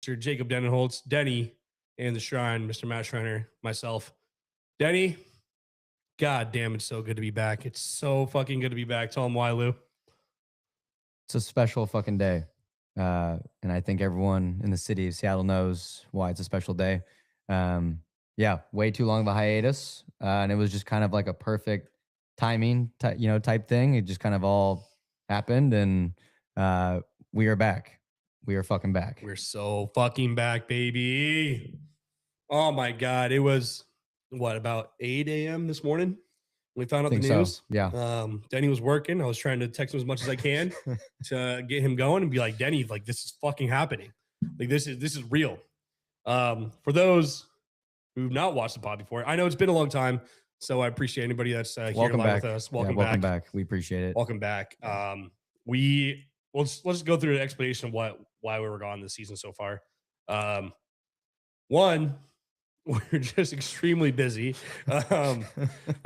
Mr. Jacob Denenholtz, Denny, and the Shrine, Mr. Matt Schreiner, myself. Denny, god damn, it's so good to be back. It's so fucking good to be back. Tell him why, Lou. It's a special fucking day. And I think everyone in the city of Seattle knows why it's a special day. Yeah, way too long of a hiatus. And it was just kind of like a perfect timing, type thing. It just kind of all happened. And we are back. We are fucking back. We're so fucking back, baby. Oh my God. It was about 8 a.m. this morning? We found out the news. So. Yeah. Denny was working. I was trying to text him as much as I can to get him going and be like, Denny, like this is fucking happening. Like this is real. For those who've not watched the pod before, I know it's been a long time, so I appreciate anybody that's here live with us. Welcome back. We appreciate it. Welcome back. Let's go through an explanation of why we were gone this season so far. One, we're just extremely busy. I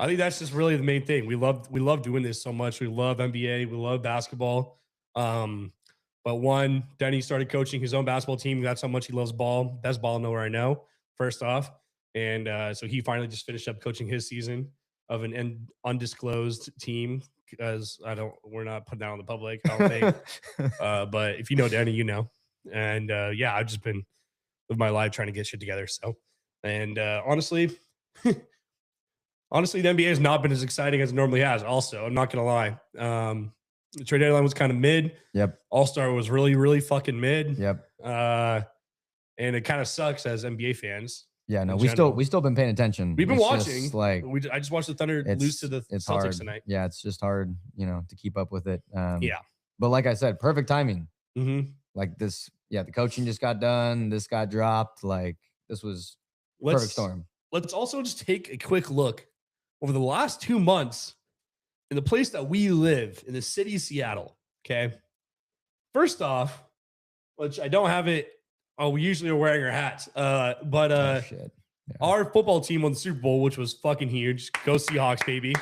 think that's just really the main thing. We love doing this so much. We love NBA. We love basketball. But one, Denny started coaching his own basketball team. That's how much he loves ball. Best ball nowhere I know, first off. And so he finally just finished up coaching his season of an undisclosed team because we're not putting that on the public, I don't think. But if you know Denny, you know. And I've just been living my life trying to get shit together. So. And honestly, the NBA has not been as exciting as it normally has. Also, I'm not going to lie. The trade deadline was kind of mid. Yep. All-Star was really, really fucking mid. Yep. And it kind of sucks as NBA fans. Yeah, no, we still been paying attention. We've been watching. I just watched the Thunder lose to the Celtics hard tonight. Yeah, it's just hard, to keep up with it. Yeah. But like I said, perfect timing. Mm-hmm. Like this, the coaching just got done. This got dropped. Like this was perfect storm. Let's also just take a quick look over the last 2 months in the place that we live in the city of Seattle. Okay. First off, which I don't have it. Oh, we usually are wearing our hats. Shit. Yeah. Our football team won the Super Bowl, which was fucking huge. Go Seahawks, baby.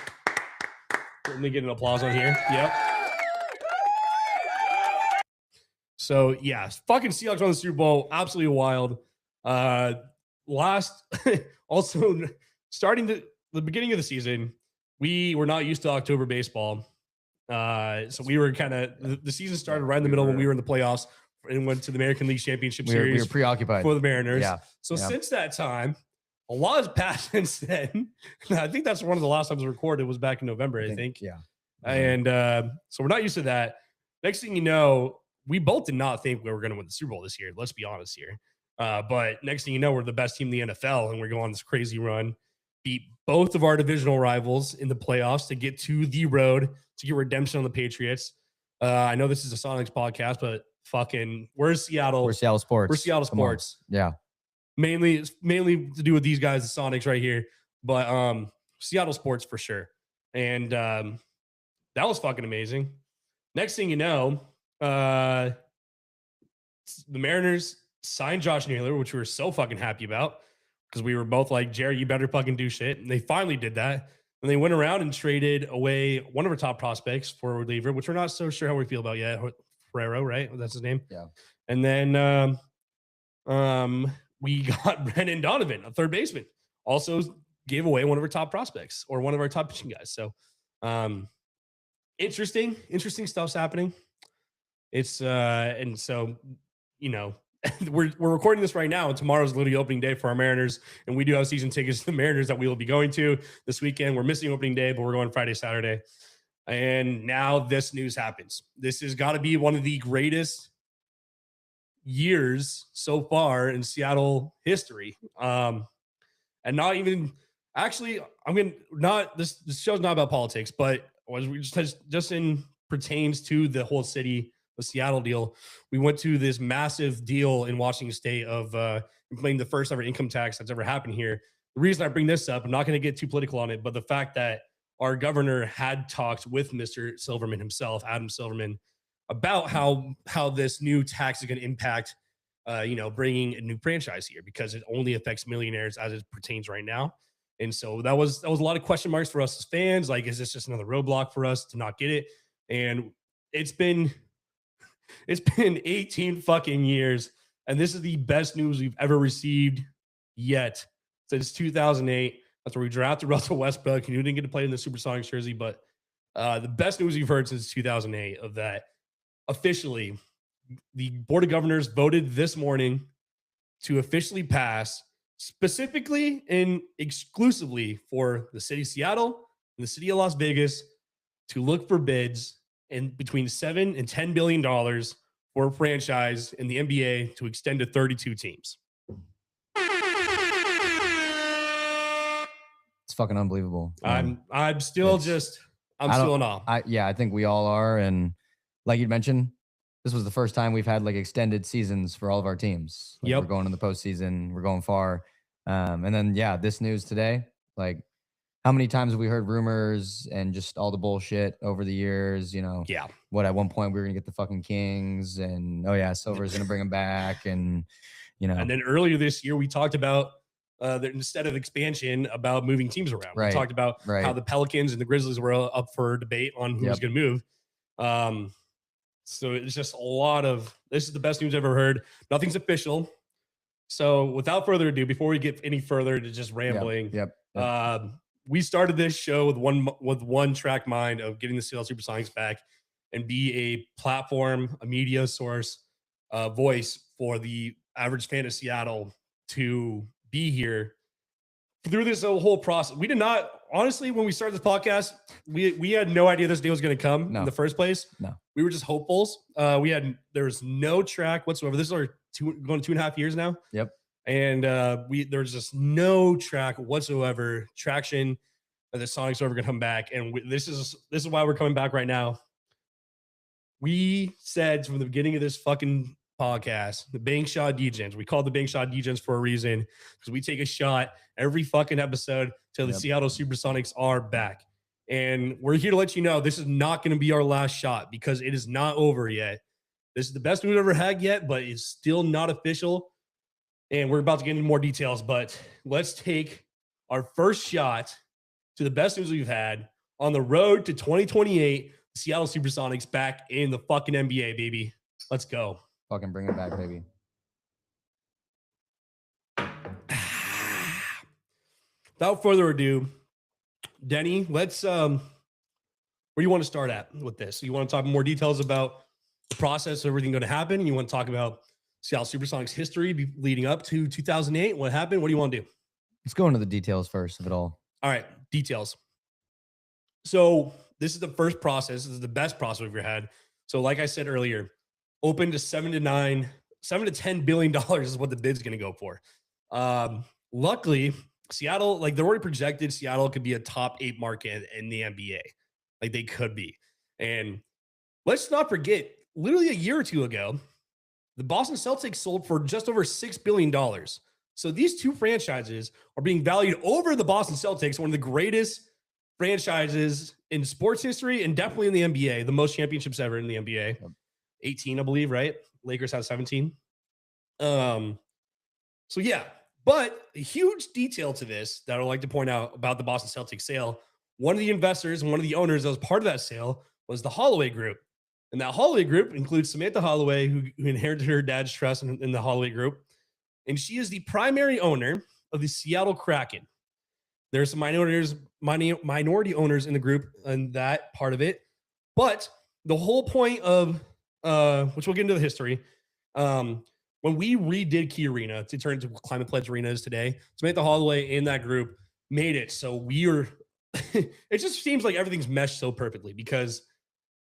Let me get an applause on here. Yep. So yeah, fucking Seahawks won the Super Bowl. Absolutely wild. Also starting the beginning of the season, we were not used to October baseball. So we were kind of, the season started right in the middle when we were in the playoffs and went to the American League Championship Series. We were preoccupied for the Mariners. Yeah. So since that time, a lot has passed since then. I think that's one of the last times recorded was back in November, I think. Yeah. And so we're not used to that. Next thing you know, we both did not think we were going to win the Super Bowl this year. Let's be honest here. But next thing you know, we're the best team in the NFL, and we're going on this crazy run. Beat both of our divisional rivals in the playoffs to get to the road to get redemption on the Patriots. I know this is a Sonics podcast, but fucking, we're Seattle. We're Seattle sports. We're Seattle sports. Yeah. Mainly to do with these guys, the Sonics right here. But Seattle sports for sure. And that was fucking amazing. Next thing you know, the Mariners signed Josh Naylor, which we were so fucking happy about because we were both like, Jerry, you better fucking do shit. And they finally did that. And they went around and traded away one of our top prospects for a reliever, which we're not so sure how we feel about yet. Ferrero, right? That's his name. Yeah. And then we got Brendan Donovan, a third baseman. Also gave away one of our top prospects or one of our top pitching guys. So interesting stuff's happening. It's and so, we're recording this right now, and tomorrow's literally opening day for our Mariners, and we do have season tickets to the Mariners that we will be going to this weekend. We're missing opening day, but we're going Friday, Saturday. And now this news happens. This has got to be one of the greatest years so far in Seattle history. And not even actually, this show's not about politics, but just in pertains to the whole city, the Seattle deal. We went to this massive deal in Washington State of implementing the first ever income tax that's ever happened here. The reason I bring this up, I'm not going to get too political on it, but the fact that our governor had talked with Mr. Silverman himself, Adam Silverman, about how this new tax is going to impact, bringing a new franchise here because it only affects millionaires as it pertains right now. And so that was a lot of question marks for us as fans. Like, is this just another roadblock for us to not get it? And it's been 18 fucking years And this is the best news we've ever received yet since 2008. That's where we drafted Russell Westbrook, and you didn't get to play in the Supersonics jersey, but the best news we've heard since 2008 of that. Officially, the Board of Governors voted this morning to officially pass specifically and exclusively for the city of Seattle and the city of Las Vegas to look for bids in between $7 and $10 billion for a franchise in the NBA to extend to 32 teams. It's fucking unbelievable. I'm still in awe. I think we all are. And like you mentioned, this was the first time we've had like extended seasons for all of our teams. Like, we're going in the postseason. We're going far. And then, this news today, like how many times have we heard rumors and just all the bullshit over the years, what at one point we were going to get the fucking Kings and, Silver's going to bring them back. And, and then earlier this year, we talked about that instead of expansion about moving teams around. Right. We talked about how the Pelicans and the Grizzlies were up for debate on who was going to move. So it's just a lot of, this is the best news I've ever heard. Nothing's official. So without further ado, before we get any further to just rambling, we started this show with one track mind of getting the Seattle Supersonics back and be a platform, a media source, voice for the average fan of Seattle to be here through this whole process. We did not, honestly, when we started this podcast, we had no idea this day was going to come in the first place. No. We were just hopefuls. There was no track whatsoever. This is our going 2.5 years now. Yep. And there's just no track whatsoever, traction that the Sonics are ever going to come back. And this is why we're coming back right now. We said from the beginning of this fucking podcast, the Bank Shot Degens. We called the Bank Shot Degens for a reason, because we take a shot every fucking episode till the Seattle Supersonics are back. And we're here to let you know this is not going to be our last shot, because it is not over yet. This is the best we've ever had yet, but it's still not official. And we're about to get into more details, but let's take our first shot to the best news we've had on the road to 2028, the Seattle Supersonics back in the fucking NBA, baby. Let's go. Fucking bring it back, baby. Without further ado, Denny, let's where do you want to start at with this? You want to talk more details about the process, everything going to happen? You want to talk about Seattle Supersonics history leading up to 2008? What happened? What do you want to do? Let's go into the details first of it all. All right, details. So this is the first process. This is the best process we've ever had. So like I said earlier, open to $7 to $10 billion is what the bid's going to go for. Luckily, Seattle, like they're already projected Seattle could be a top 8 market in the NBA. Like they could be. And let's not forget, literally a year or two ago, the Boston Celtics sold for just over $6 billion. So these two franchises are being valued over the Boston Celtics, one of the greatest franchises in sports history and definitely in the NBA, the most championships ever in the NBA. 18, I believe, right? Lakers have 17. So yeah, but a huge detail to this that I would like to point out about the Boston Celtics sale. One of the investors and one of the owners that was part of that sale was the Holloway Group. And that Holloway Group includes Samantha Holloway, who inherited her dad's trust in the Holloway Group. And she is the primary owner of the Seattle Kraken. There's some minority owners in the group and that part of it. But the whole point of which we'll get into the history. When we redid Key Arena to turn into Climate Pledge Arenas today, Samantha Holloway in that group made it so it just seems like everything's meshed so perfectly, because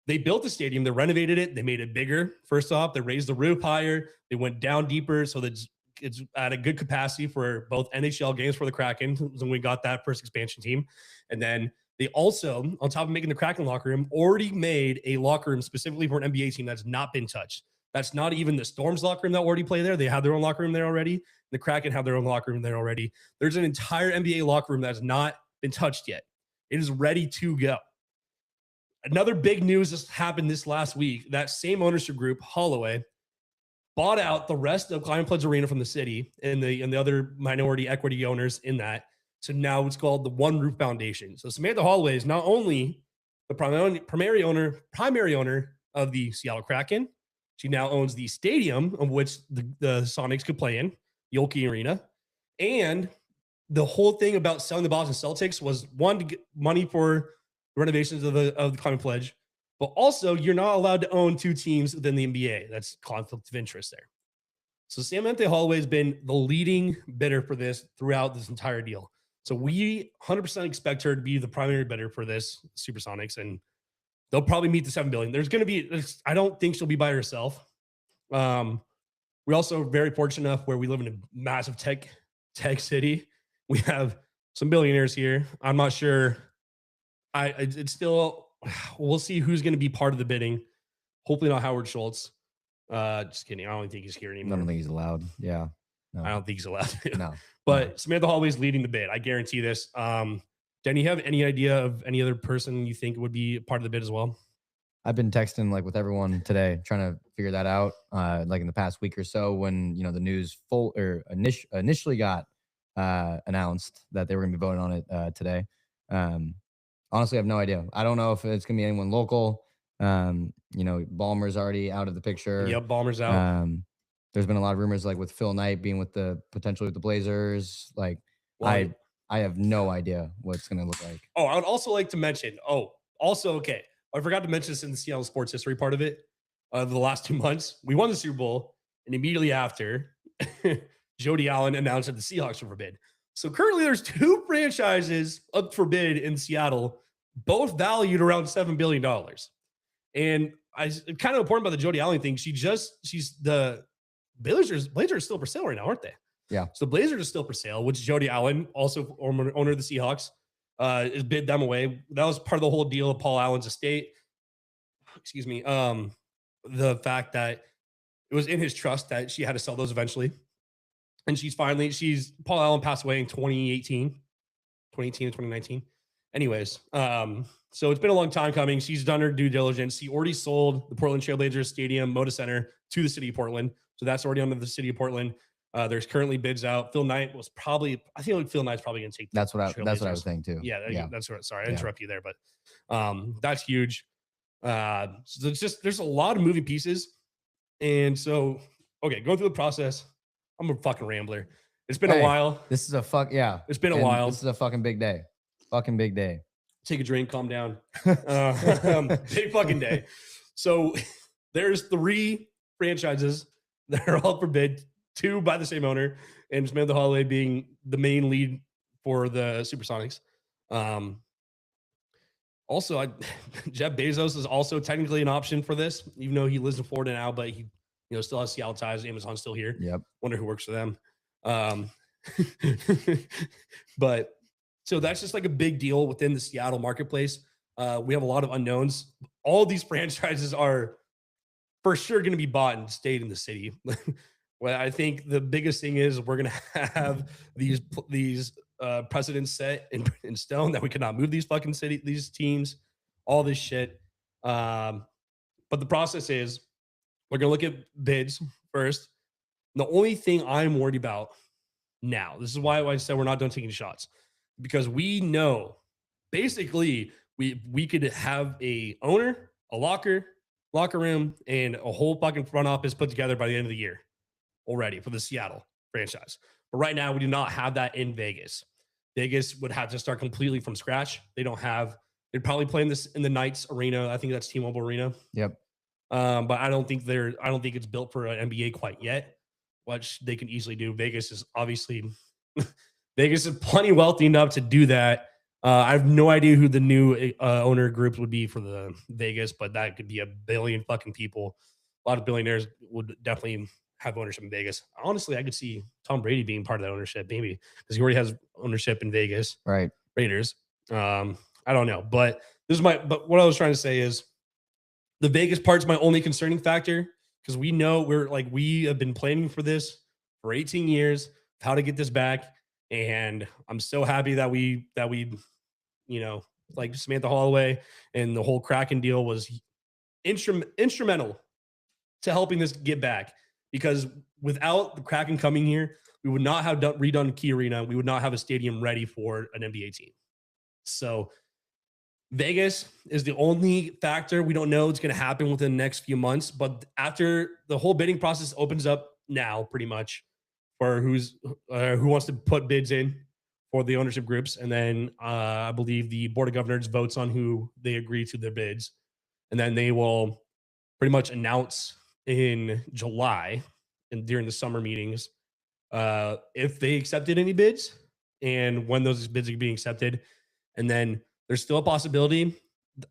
they built the stadium, they renovated it, they made it bigger. First off, they raised the roof higher, they went down deeper so that it's at a good capacity for both NHL games for the Kraken when we got that first expansion team. And then they also, on top of making the Kraken locker room, already made a locker room specifically for an NBA team that's not been touched. That's not even the Storm's locker room that already play there. They have their own locker room there already. The Kraken have their own locker room there already. There's an entire NBA locker room that has not been touched yet. It is ready to go. Another big news just happened this last week. That same ownership group, Holloway, bought out the rest of Climate Pledge Arena from the city and the other minority equity owners in that. So now it's called the One Roof Foundation. So Samantha Holloway is not only the primary owner of the Seattle Kraken, She now owns the stadium of which the Sonics could play in, the Oki Arena. And the whole thing about selling the Boston Celtics was, one, to get money for renovations of the Climate Pledge, but also you're not allowed to own two teams within the NBA. That's conflict of interest there. So Samantha Holloway has been the leading bidder for this throughout this entire deal. So we 100% expect her to be the primary bidder for this Supersonics, and they'll probably meet the $7 billion. I don't think she'll be by herself. We also are very fortunate enough where we live in a massive tech city. We have some billionaires here. I'm not sure. It's still, we'll see who's going to be part of the bidding. Hopefully not Howard Schultz. Just kidding. I don't think he's here anymore. I don't think he's allowed. Yeah. No. I don't think he's allowed to. No. But no. Samantha Holloway's leading the bid. I guarantee this. Dan, you have any idea of any other person you think would be part of the bid as well? I've been texting like with everyone today, trying to figure that out. Like in the past week or so, when the news initially got announced that they were going to be voting on it today. Honestly, I have no idea. I don't know if it's going to be anyone local. Ballmer's already out of the picture. Yep, Ballmer's out. There's been a lot of rumors like with Phil Knight being potentially with the Blazers. Like, well, I have no idea what it's going to look like. Oh, I would also like to mention. Okay. I forgot to mention this in the Seattle sports history part of it. The last 2 months, we won the Super Bowl, and immediately after, Jody Allen announced that the Seahawks were for bid. So currently, there's two franchises up for bid in Seattle, both valued around $7 billion. And it's kind of important about the Jody Allen thing. She's the Blazers are still for sale right now, aren't they? Yeah. So the Blazers are still for sale, which Jody Allen, also owner of the Seahawks, is bid them away. That was part of the whole deal of Paul Allen's estate. Excuse me. The fact that it was in his trust that she had to sell those eventually. And Paul Allen passed away in 2018 or 2019. Anyways, so it's been a long time coming. She's done her due diligence. She already sold the Portland Trailblazers Stadium, Moda Center to the city of Portland. So that's already under the city of Portland. There's currently bids out. Phil Knight was Phil Knight's probably going to take. That's what I was thinking too. Yeah. That's what. Sorry, I interrupt you there, but that's huge. So there's a lot of moving pieces, and so going through the process. I'm a fucking rambler. It's been a while. This is It's been a while. This is a fucking big day. Fucking big day. Take a drink, calm down. Big fucking day. So there's 3 franchises that are all for bid, 2 by the same owner, and Samantha Holloway being the main lead for the Supersonics. Also, Jeff Bezos is also technically an option for this, even though he lives in Florida now, but he still has Seattle ties. Amazon's still here. Yep. Wonder who works for them. But so that's just like a big deal within the Seattle marketplace. We have a lot of unknowns. All these franchises are for sure going to be bought and stayed in the city. Well, I think the biggest thing is we're going to have these precedents set in stone that we cannot move these teams, all this shit. But the process is we're going to look at bids first. The only thing I'm worried about now, this is why I said we're not done taking shots, because we know basically we could have a owner, a locker room, and a whole fucking front office put together by the end of the year already for the Seattle franchise. But right now we do not have that in Vegas. Vegas would have to start completely from scratch. They'd probably play this in the Knights Arena. I think that's T-Mobile Arena. Yep. But I don't think it's built for an NBA quite yet, which they can easily do. Vegas is plenty wealthy enough to do that. I have no idea who the new owner group would be for the Vegas, but that could be a billion fucking people. A lot of billionaires would definitely have ownership in Vegas. Honestly, I could see Tom Brady being part of that ownership, maybe, because he already has ownership in Vegas. Right. Raiders. I don't know, but but what I was trying to say is the Vegas part's my only concerning factor, because we know we have been planning for this for 18 years, how to get this back. And I'm so happy that we like Samantha Holloway and the whole Kraken deal was instrumental to helping this get back, because without the Kraken coming here, we would not have redone Key Arena. We would not have a stadium ready for an NBA team. So Vegas is the only factor we don't know it's going to happen within the next few months. But after the whole bidding process opens up now, pretty much for who wants to put bids in for the ownership groups, and then I believe the board of governors votes on who they agree to their bids, and then they will pretty much announce in July and during the summer meetings if they accepted any bids and when those bids are being accepted. And then there's still a possibility.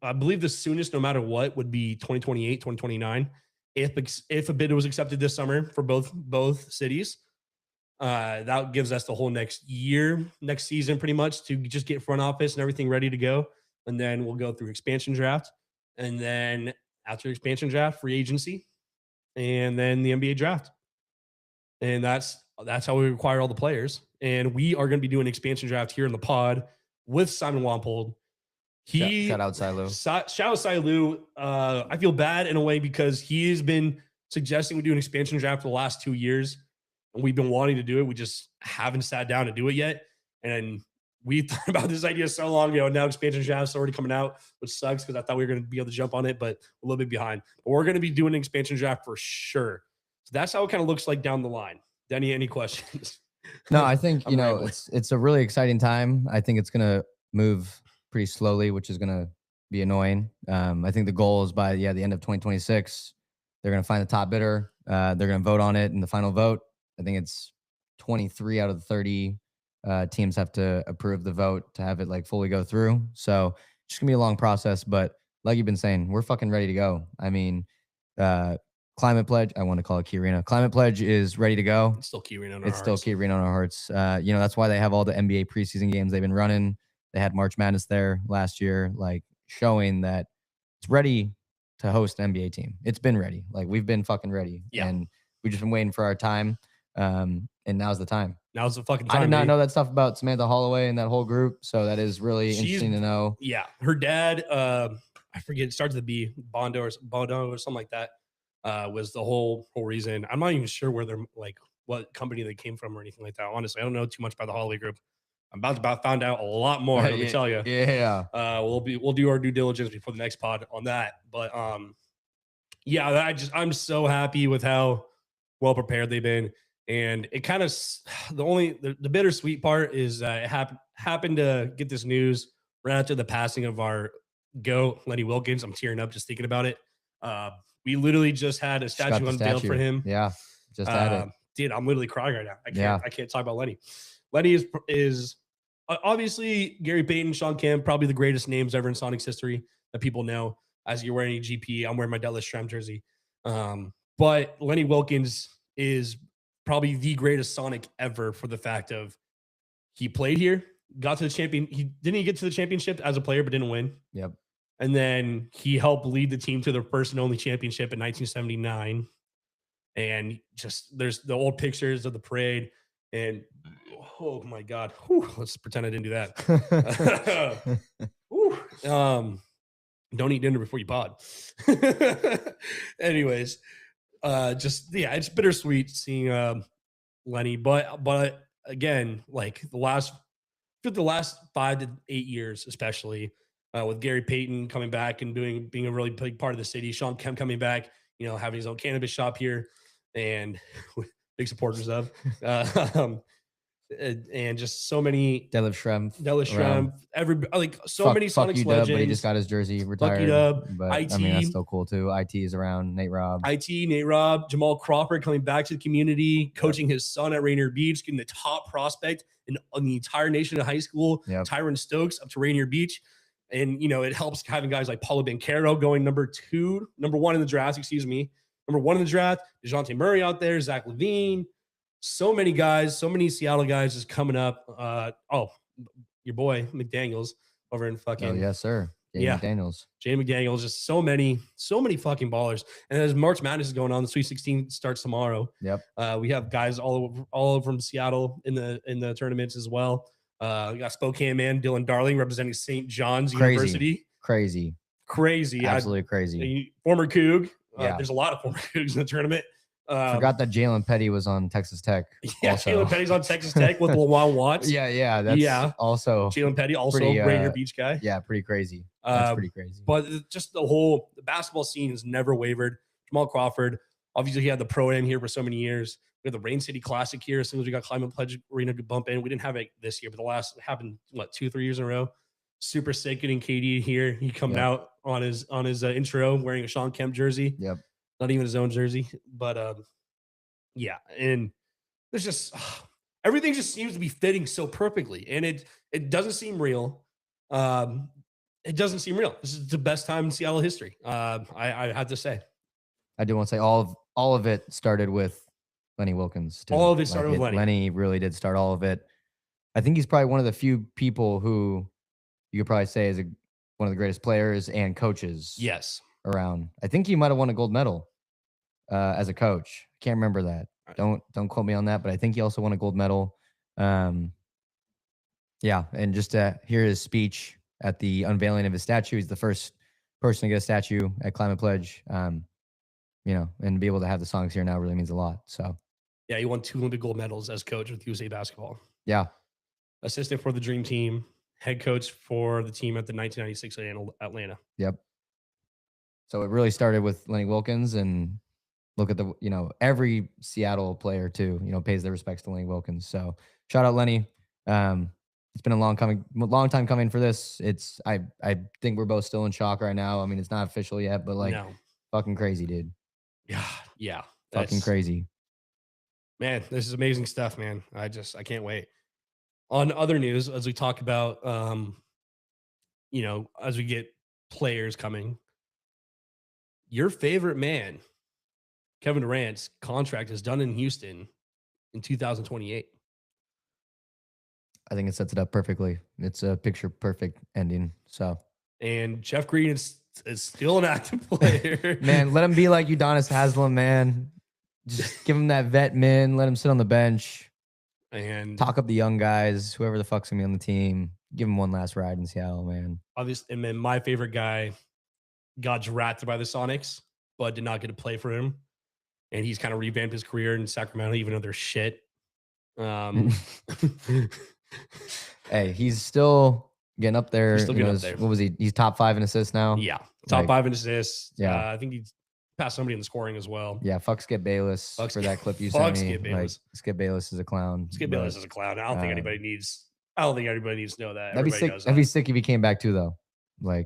I believe the soonest, no matter what, would be 2028, 2029. If a bid was accepted this summer for both cities, that gives us the whole next year, next season, pretty much to just get front office and everything ready to go. And then we'll go through expansion draft. And then after expansion draft, free agency, and then the NBA draft. And that's how we acquire all the players. And we are going to be doing expansion draft here in the pod with Simon Wampold. Shout out Silu. Shout out Silu. I feel bad in a way because he has been suggesting we do an expansion draft for the last 2 years. And we've been wanting to do it. We just haven't sat down to do it yet. And we thought about this idea so long ago. Now expansion draft's already coming out, which sucks because I thought we were going to be able to jump on it, but a little bit behind. But we're going to be doing an expansion draft for sure. So that's how it kind of looks like down the line. Denny, any questions? No, I think, it's a really exciting time. I think it's going to move pretty slowly, which is going to be annoying. I think the goal is by the end of 2026, they're going to find the top bidder. They're going to vote on it in the final vote. I think it's 23 out of the 30 teams have to approve the vote to have it like fully go through. So it's just gonna be a long process, but like you've been saying, we're fucking ready to go. I mean, Climate Pledge, I want to call it Key Arena. Climate Pledge is ready to go. It's still Key Arena on our hearts. Still Key Arena on our hearts. That's why they have all the NBA preseason games they've been running. They had March Madness there last year, like showing that it's ready to host an NBA team. It's been ready. Like we've been fucking ready. Yeah. And we've just been waiting for our time. And now's the time. Now's the fucking time. I did not know that stuff about Samantha Holloway and that whole group. So that is really interesting to know. Yeah. Her dad, I forget, it starts with a B, Bondo or something like that, was the whole reason. I'm not even sure where they're like, what company they came from or anything like that. Honestly, I don't know too much about the Holloway group. I'm about to find out a lot more. Let me tell you. Yeah. We'll do our due diligence before the next pod on that. But yeah, I'm so happy with how well prepared they've been. And it kind of the bittersweet part is it happened to get this news right after the passing of our GOAT, Lenny Wilkens. I'm tearing up just thinking about it. We literally just had a statue unveiled for him. Yeah, just had it. Dude, I'm literally crying right now. I can't talk about Lenny. Lenny is obviously Gary Payton, Sean Kemp, probably the greatest names ever in Sonics history that people know. As you're wearing a GP, I'm wearing my Detlef Schrempf jersey. But Lenny Wilkens is probably the greatest Sonic ever for the fact of he played here, got to the champion. He didn't get to the championship as a player, but didn't win. Yep. And then he helped lead the team to their first and only championship in 1979. And just there's the old pictures of the parade. And oh my God, let's pretend I didn't do that. Don't eat dinner before you pod. Anyways. It's bittersweet seeing Lenny, but again, like the last 5 to 8 years, especially with Gary Payton coming back and being a really big part of the city, Sean Kemp coming back, having his own cannabis shop here, and big supporters of, and just so many Detlef Schrempf, many Sonics legends. But he just got his jersey retired. But IT, I mean, that's still cool too. IT is around. Nate Robb, Jamal Crawford coming back to the community, coaching his son at Rainier Beach, getting the top prospect in the entire nation of high school. Yep. Tyron Stokes up to Rainier Beach. And, it helps having guys like Paulo Banchero going number 1 in the draft, Number 1 in the draft, DeJounte Murray out there, Zach LaVine. So many guys, so many Seattle guys is coming up. Your boy McDaniels over in fucking. Oh, yes, sir. McDaniels. Jaden McDaniels, just so many fucking ballers. And as March Madness is going on, the Sweet 16 starts tomorrow. Yep. We have guys all over from Seattle in the tournaments as well. We got Spokane man Dylan Darling representing St. John's University. Crazy. Absolutely crazy. Former Coug. There's a lot of former Cougs in the tournament. Forgot that Jalen Petty was on Texas Tech. Yeah, Jalen Petty's on Texas Tech with Lawan Watts. Yeah. That's also Jalen Petty, also pretty, Rainier Beach guy. Yeah, pretty crazy. That's pretty crazy. But just the basketball scene has never wavered. Jamal Crawford, obviously, he had the Pro-Am here for so many years. We had the Rain City Classic here as soon as we got Climate Pledge Arena to bump in. We didn't have it this year, but the last happened, 2-3 years in a row. Super sick getting KD here. He coming out on his intro wearing a Sean Kemp jersey. Yep. Not even his own jersey. But yeah. And there's just everything just seems to be fitting so perfectly. And it doesn't seem real. It doesn't seem real. This is the best time in Seattle history. I have to say. I do want to say all of it started with Lenny Wilkens. Too. All of it started with Lenny. Lenny really did start all of it. I think he's probably one of the few people who you could probably say is one of the greatest players and coaches. Yes. Around. I think he might have won a gold medal as a coach. I can't remember that. Don't quote me on that, but I think he also won a gold medal. Yeah, and just to hear his speech at the unveiling of his statue, he's the first person to get a statue at Climate Pledge. And be able to have the songs here now really means a lot. So, yeah, he won 2 Olympic gold medals as coach with USA Basketball. Yeah, assistant for the Dream Team, head coach for the team at the 1996 Atlanta. Yep. So it really started with Lenny Wilkens, and look at every Seattle player too, pays their respects to Lenny Wilkens. So shout out Lenny. It's been a long time coming for this. I think we're both still in shock right now. I mean, it's not official yet, but fucking crazy, dude. Yeah. Fucking crazy. Man, this is amazing stuff, man. I can't wait. On other news, as we talk about, as we get players coming, your favorite man, Kevin Durant's contract is done in Houston in 2028. I think it sets it up perfectly. It's a picture perfect ending. So, and Jeff Green is still an active player. Man, let him be like Udonis Haslem, man. Just give him that vet min. Let him sit on the bench and talk up the young guys, whoever the fuck's gonna be on the team. Give him one last ride in Seattle, man. Obviously, and then my favorite guy got drafted by the Sonics, but did not get to play for him. And he's kind of revamped his career in Sacramento, even though they're shit. Hey, he's still getting up there. He's still getting up there. What was he? He's top 5 in assists now. Yeah, top 5 in assists. Yeah, I think he's passed somebody in the scoring as well. Yeah, fuck Skip Bayless for that clip you sent me. Skip Bayless is a clown. Skip Bayless is a clown. I don't think anybody needs to know that. That'd be sick. That'd be sick if he came back too, though.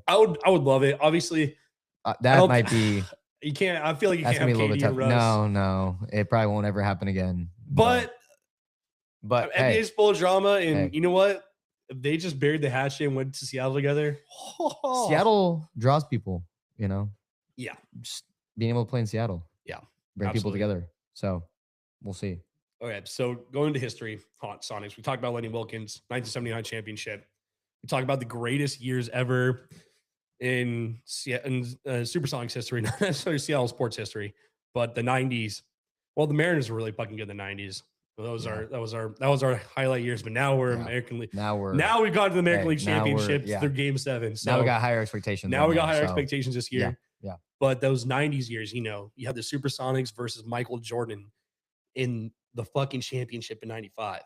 I would love it. Obviously, that might be. You can't. I feel like you can't have KD and Russ. No, it probably won't ever happen again. But NBA's full of drama, and you know what? If they just buried the hatchet and went to Seattle together, Seattle draws people. Yeah, just being able to play in Seattle. Yeah, bring people together. So we'll see. Okay, so going to history, Sonics. We talked about Lenny Wilkens, 1979 championship. We talked about the greatest years ever in Supersonics history, not necessarily Seattle sports history, but the 90s. Well, the Mariners were really fucking good in the 90s. That was our highlight years. But now we're American League. Now we got to the American League Championship through Game 7. So now we got higher expectations. Expectations this year. Yeah. But those 90s years, you had the Supersonics versus Michael Jordan in the fucking championship in 95.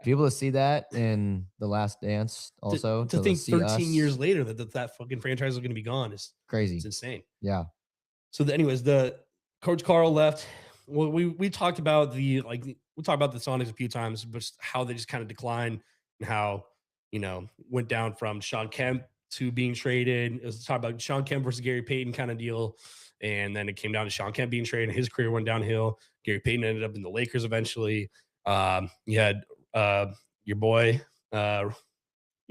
People to see that in The Last Dance also. To think 13 years later that fucking franchise is going to be gone is crazy. It's insane. Yeah. So anyways, the Coach Carl left. Well, we talked about the Sonics a few times, but how they just kind of declined and how, went down from Sean Kemp to being traded. It was talk about Sean Kemp versus Gary Payton kind of deal. And then it came down to Sean Kemp being traded and his career went downhill. Gary Payton ended up in the Lakers eventually. You had your boy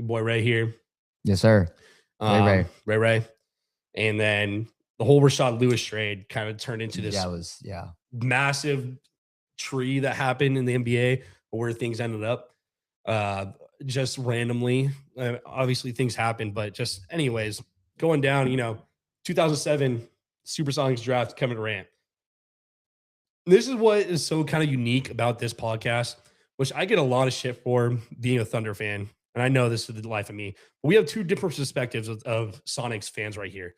Ray here. Yes, sir. Ray. And then the whole Rashad Lewis trade kind of turned into this massive tree that happened in the NBA where things ended up just randomly. Obviously things happened, but just anyways, going down, 2007 Supersonics draft Kevin Durant. This is what is so kind of unique about this podcast, which I get a lot of shit for being a Thunder fan. And I know this is the life of me. But we have two different perspectives of Sonics fans right here.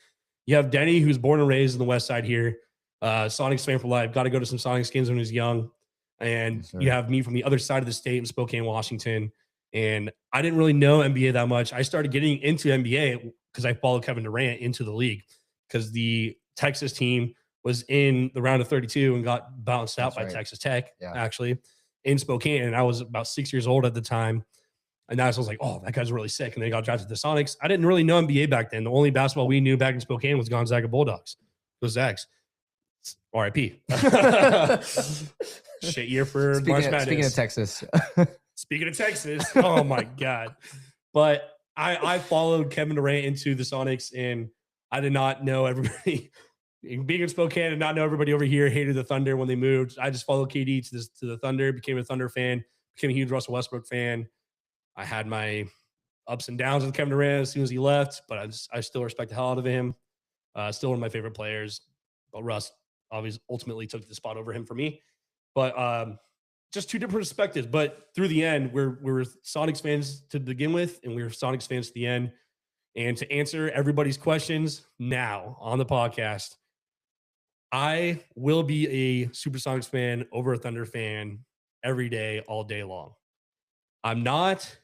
You have Denny, who's born and raised in the West Side here. Sonics fan for life. Got to go to some Sonics games when he was young. And you have me from the other side of the state in Spokane, Washington. And I didn't really know NBA that much. I started getting into NBA because I followed Kevin Durant into the league because the Texas team was in the round of 32 and got bounced out by Texas Tech, actually, in Spokane. And I was about 6 years old at the time. And that's I was like, oh, that guy's really sick. And they got drafted to the Sonics. I didn't really know NBA back then. The only basketball we knew back in Spokane was Gonzaga Bulldogs. Those Zags. RIP. Shit year for March Madness. Speaking of Texas. Speaking of Texas. Oh, my God. But I followed Kevin Durant into the Sonics, and I did not know everybody. Being in Spokane and not know everybody over here hated the Thunder when they moved. I just followed KD to the Thunder, became a Thunder fan, became a huge Russell Westbrook fan. I had my ups and downs with Kevin Durant as soon as he left, but I still respect the hell out of him. Still one of my favorite players. But Russ obviously ultimately took the spot over him for me. But just two different perspectives. But through the end, we're Sonics fans to begin with, and we're Sonics fans to the end. And to answer everybody's questions now on the podcast, I will be a Supersonics fan over a Thunder fan every day, all day long. I'm not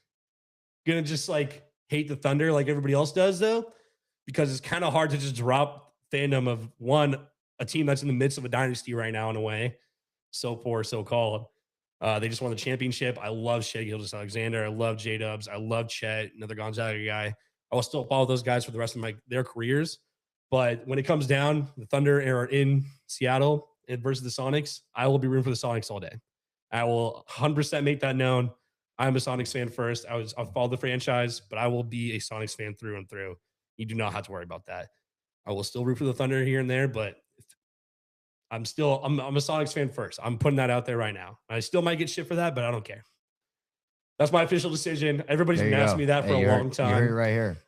going to just like hate the Thunder like everybody else does, though, because it's kind of hard to just drop fandom of a team that's in the midst of a dynasty right now in a way. So-called. They just won the championship. I love Shea Gilgeous-Alexander. I love J-Dubs. I love Chet, another Gonzaga guy. I will still follow those guys for the rest of their careers. But when it comes down, the Thunder are in Seattle versus the Sonics, I will be rooting for the Sonics all day. I will 100% make that known. I'm a Sonics fan first. I'll follow the franchise, but I will be a Sonics fan through and through. You do not have to worry about that. I will still root for the Thunder here and there, but I'm a Sonics fan first. I'm putting that out there right now. I still might get shit for that, but I don't care. That's my official decision. Everybody's been asking me that for a long time. You heard it right here.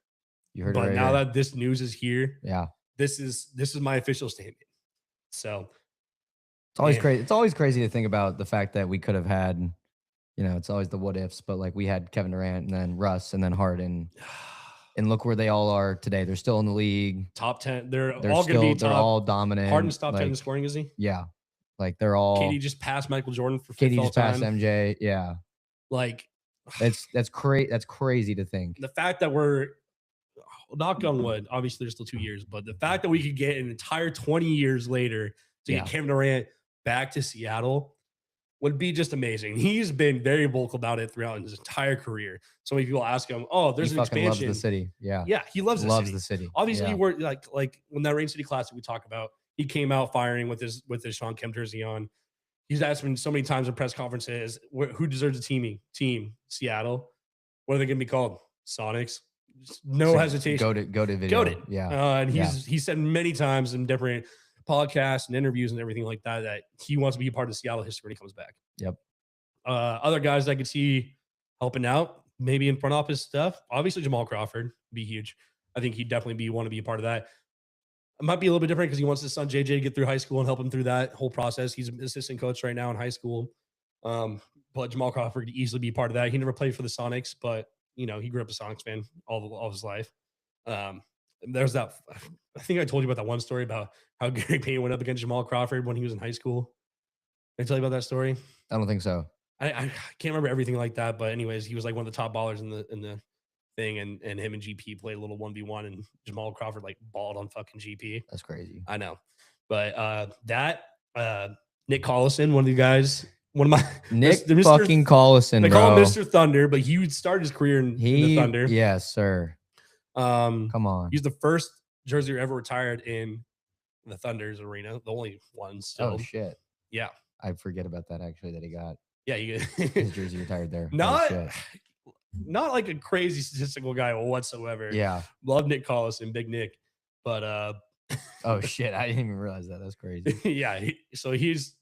You heard it right here. But now that this news is here, yeah, this is my official statement. So it's always crazy. It's always crazy to think about the fact that we could have had, it's always the what ifs, but like we had Kevin Durant and then Russ and then Harden. And look where they all are today. They're still in the league. Top 10. They're all going to be top. They're all dominant. Harden's top 10 in scoring, is he? Yeah. Like they're all. KD just passed Michael Jordan for KD just passed MJ. Yeah. Like. That's crazy to think. The fact that we're, knock on wood, obviously there's still 2 years, but the fact that we could get an entire 20 years later to get Kevin Durant back to Seattle would be just amazing. He's been very vocal about it throughout his entire career. So many people ask him, "Oh, there's an expansion." Loves the city. Yeah, yeah, he loves the city. Obviously, we're like when that Rain City Classic we talk about, he came out firing with his Sean Kemp jersey on. He's asked me so many times in press conferences, who deserves a team? Seattle. What are they going to be called? Sonics. No hesitation. Go to video. Go to. Yeah. And he said many times in different podcasts and interviews and everything like that he wants to be a part of Seattle history when he comes back. Yep. Other guys I could see helping out, maybe in front office stuff. Obviously, Jamal Crawford would be huge. I think he'd definitely want to be a part of that. It might be a little bit different because he wants his son JJ to get through high school and help him through that whole process. He's an assistant coach right now in high school. But Jamal Crawford could easily be part of that. He never played for the Sonics, but he grew up a Sonics fan all his life. There's that. I think I told you about that one story about how Gary Payton went up against Jamal Crawford when he was in high school. Did I tell you about that story? I don't think so. I can't remember everything like that, but anyways, he was like one of the top ballers in the thing, and him and GP played a little 1v1, and Jamal Crawford like balled on fucking GP. That's crazy. I know, but Nick Collison, one of the guys, one of my fucking Collison. They call him Mr. Thunder, but he would start his career in the Thunder. Yes, sir. Come on. He's the first Jersey ever retired in the Thunder's arena, the only one still. Oh shit. Yeah. I forget about that actually that he got. Yeah, his jersey retired there. Not like a crazy statistical guy whatsoever. Yeah. Love Nick Collison, Big Nick. But oh shit, I didn't even realize that. That's crazy. Yeah. So his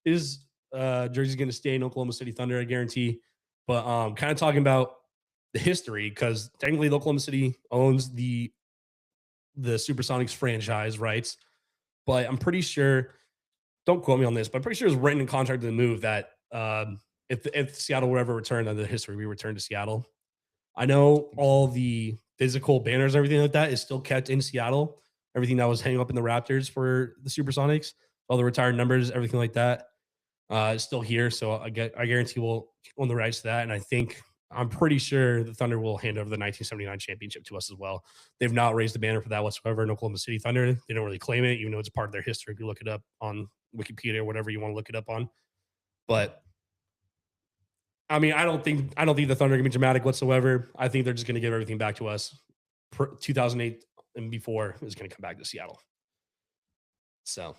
jersey's gonna stay in Oklahoma City Thunder, I guarantee. But kind of talking about the history, because technically Oklahoma City owns the Supersonics franchise rights, but I'm pretty sure, don't quote me on this, but I'm pretty sure it was written in contract to the move that if Seattle would ever return, then the history we return to Seattle. I know all the physical banners, everything like that is still kept in Seattle. Everything that was hanging up in the Raptors for the Supersonics, all the retired numbers, everything like that is still here. So I guarantee we'll own the rights to that. And I think I'm pretty sure the Thunder will hand over the 1979 championship to us as well. They've not raised the banner for that whatsoever in Oklahoma City Thunder. They don't really claim it, even though it's part of their history. If you look it up on Wikipedia or whatever you want to look it up on. But I mean, I don't think the Thunder are gonna be dramatic whatsoever. I think they're just gonna give everything back to us. 2008 and before is gonna come back to Seattle. So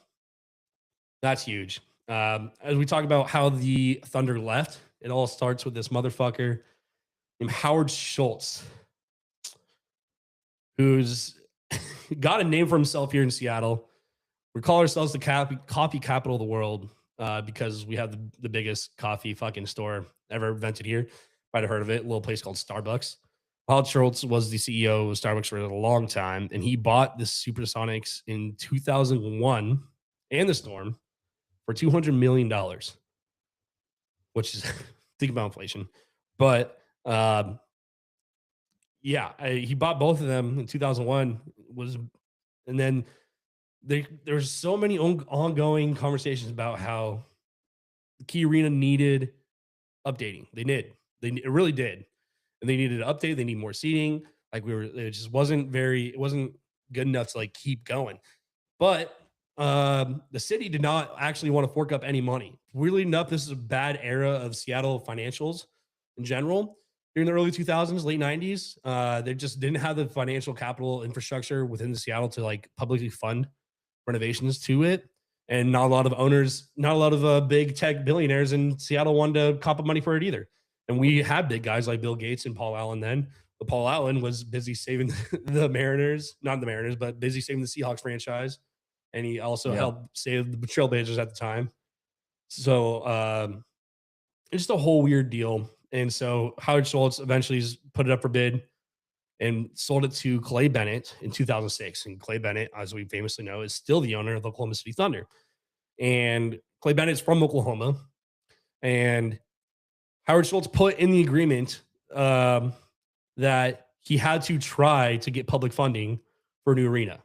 that's huge. As we talk about how the Thunder left, it all starts with this motherfucker named Howard Schultz, who's got a name for himself here in Seattle. We call ourselves the coffee capital of the world because we have the biggest coffee fucking store ever invented here. Might have heard of it, a little place called Starbucks. Howard Schultz was the CEO of Starbucks for a long time, and he bought the Supersonics in 2001 and the Storm for $200 million, which is, think about inflation. But yeah, he bought both of them in 2001. And then there's so many ongoing conversations about how the Key Arena needed updating. It really did, and they needed an update. They need more seating. It just wasn't good enough to like keep going. But the city did not actually want to fork up any money. Weirdly enough, this is a bad era of Seattle financials in general. During the early 2000s, late 90s, they just didn't have the financial capital infrastructure within the Seattle to like publicly fund renovations to it. And not a lot of owners, not a lot of big tech billionaires in Seattle wanted to cop up money for it either. And we had big guys like Bill Gates and Paul Allen then. But Paul Allen was busy saving the Mariners, not the Mariners, but busy saving the Seahawks franchise. And he also helped save the Trailblazers at the time. So it's just a whole weird deal. And so Howard Schultz eventually put it up for bid and sold it to Clay Bennett in 2006. And Clay Bennett, as we famously know, is still the owner of the Oklahoma City Thunder. And Clay Bennett's from Oklahoma. And Howard Schultz put in the agreement that he had to try to get public funding for a new arena.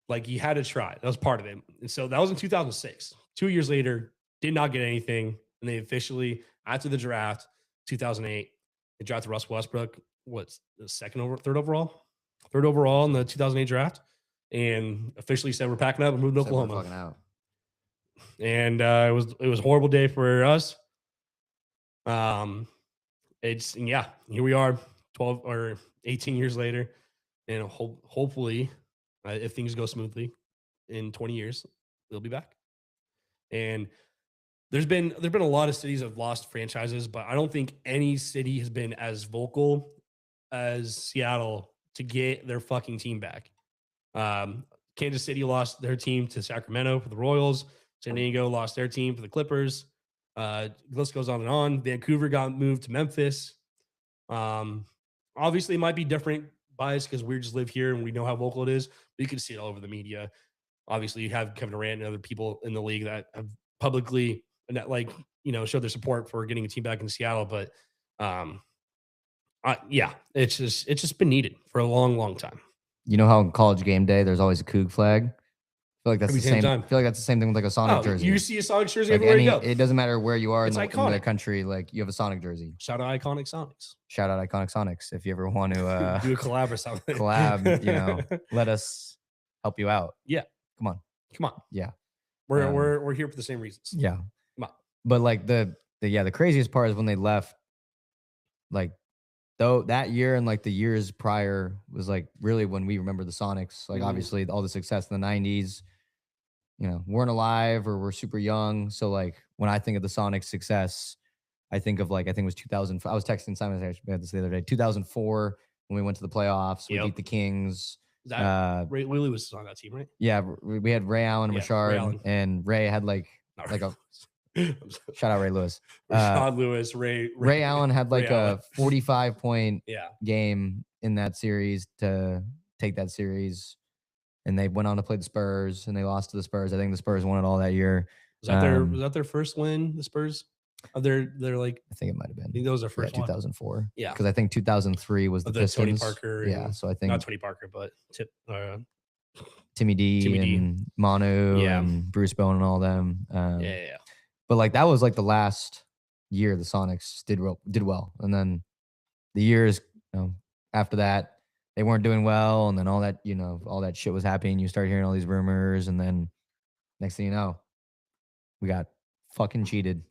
Like he had to try. That was part of it. And so that was in 2006. 2 years later, did not get anything. And they officially, after the draft, 2008, they drafted Russell Westbrook. What's the third overall in the 2008 draft, and officially said we're packing up and moving to Oklahoma. Out. And it was a horrible day for us. Here we are, 12 or 18 years later, and hopefully, if things go smoothly, in 20 years they'll be back. And there's been a lot of cities that have lost franchises, but I don't think any city has been as vocal as Seattle to get their fucking team back. Kansas City lost their team to Sacramento for the Royals. San Diego lost their team for the Clippers. List goes on and on. Vancouver got moved to Memphis. Obviously, it might be different bias because we just live here and we know how vocal it is, but you can see it all over the media. Obviously, you have Kevin Durant and other people in the league that have publicly showed their support for getting a team back in Seattle. But it's just been needed for a long, long time. You know how in College Game Day there's always a Coug flag? I feel like that's the same. I feel like that's the same thing with like a Sonic jersey. You see a Sonic jersey everywhere you go. It doesn't matter where you are in the country. Like you have a Sonic jersey. Shout out Iconic Sonics. Shout out Iconic Sonics. If you ever want to do a collab or something, let us help you out. Yeah, come on. Yeah, we're here for the same reasons. Yeah, come on. But like the craziest part is when they left. Like though that year and like the years prior was like really when we remember the Sonics. Like obviously all the success in the 90s. Weren't alive or we're super young. So like when I think of the Sonics success, I think of I think it was 2000. I was texting Simon this the other day. 2004 when we went to the playoffs, we beat the Kings. Ray Willie was on that team, right? Yeah, we had Ray Allen, Richard, and Ray had shout out Ray Lewis. Rashad Lewis, Ray Allen had like a 45-point game in that series to take that series. And they went on to play the Spurs, and they lost to the Spurs. I think the Spurs won it all that year. Was that their first win? The Spurs? They're like. I think it might have been. I think that was their first 2004. Yeah, because I think 2003 was the Pistons. Tony Parker. Yeah, so I think not Tony Parker, but Timmy D and Manu and Bruce Bowen and all them. Yeah. But like that was like the last year the Sonics did well, and then the years, after that, they weren't doing well, and then all that, all that shit was happening. You start hearing all these rumors, and then next thing you know, we got fucking cheated.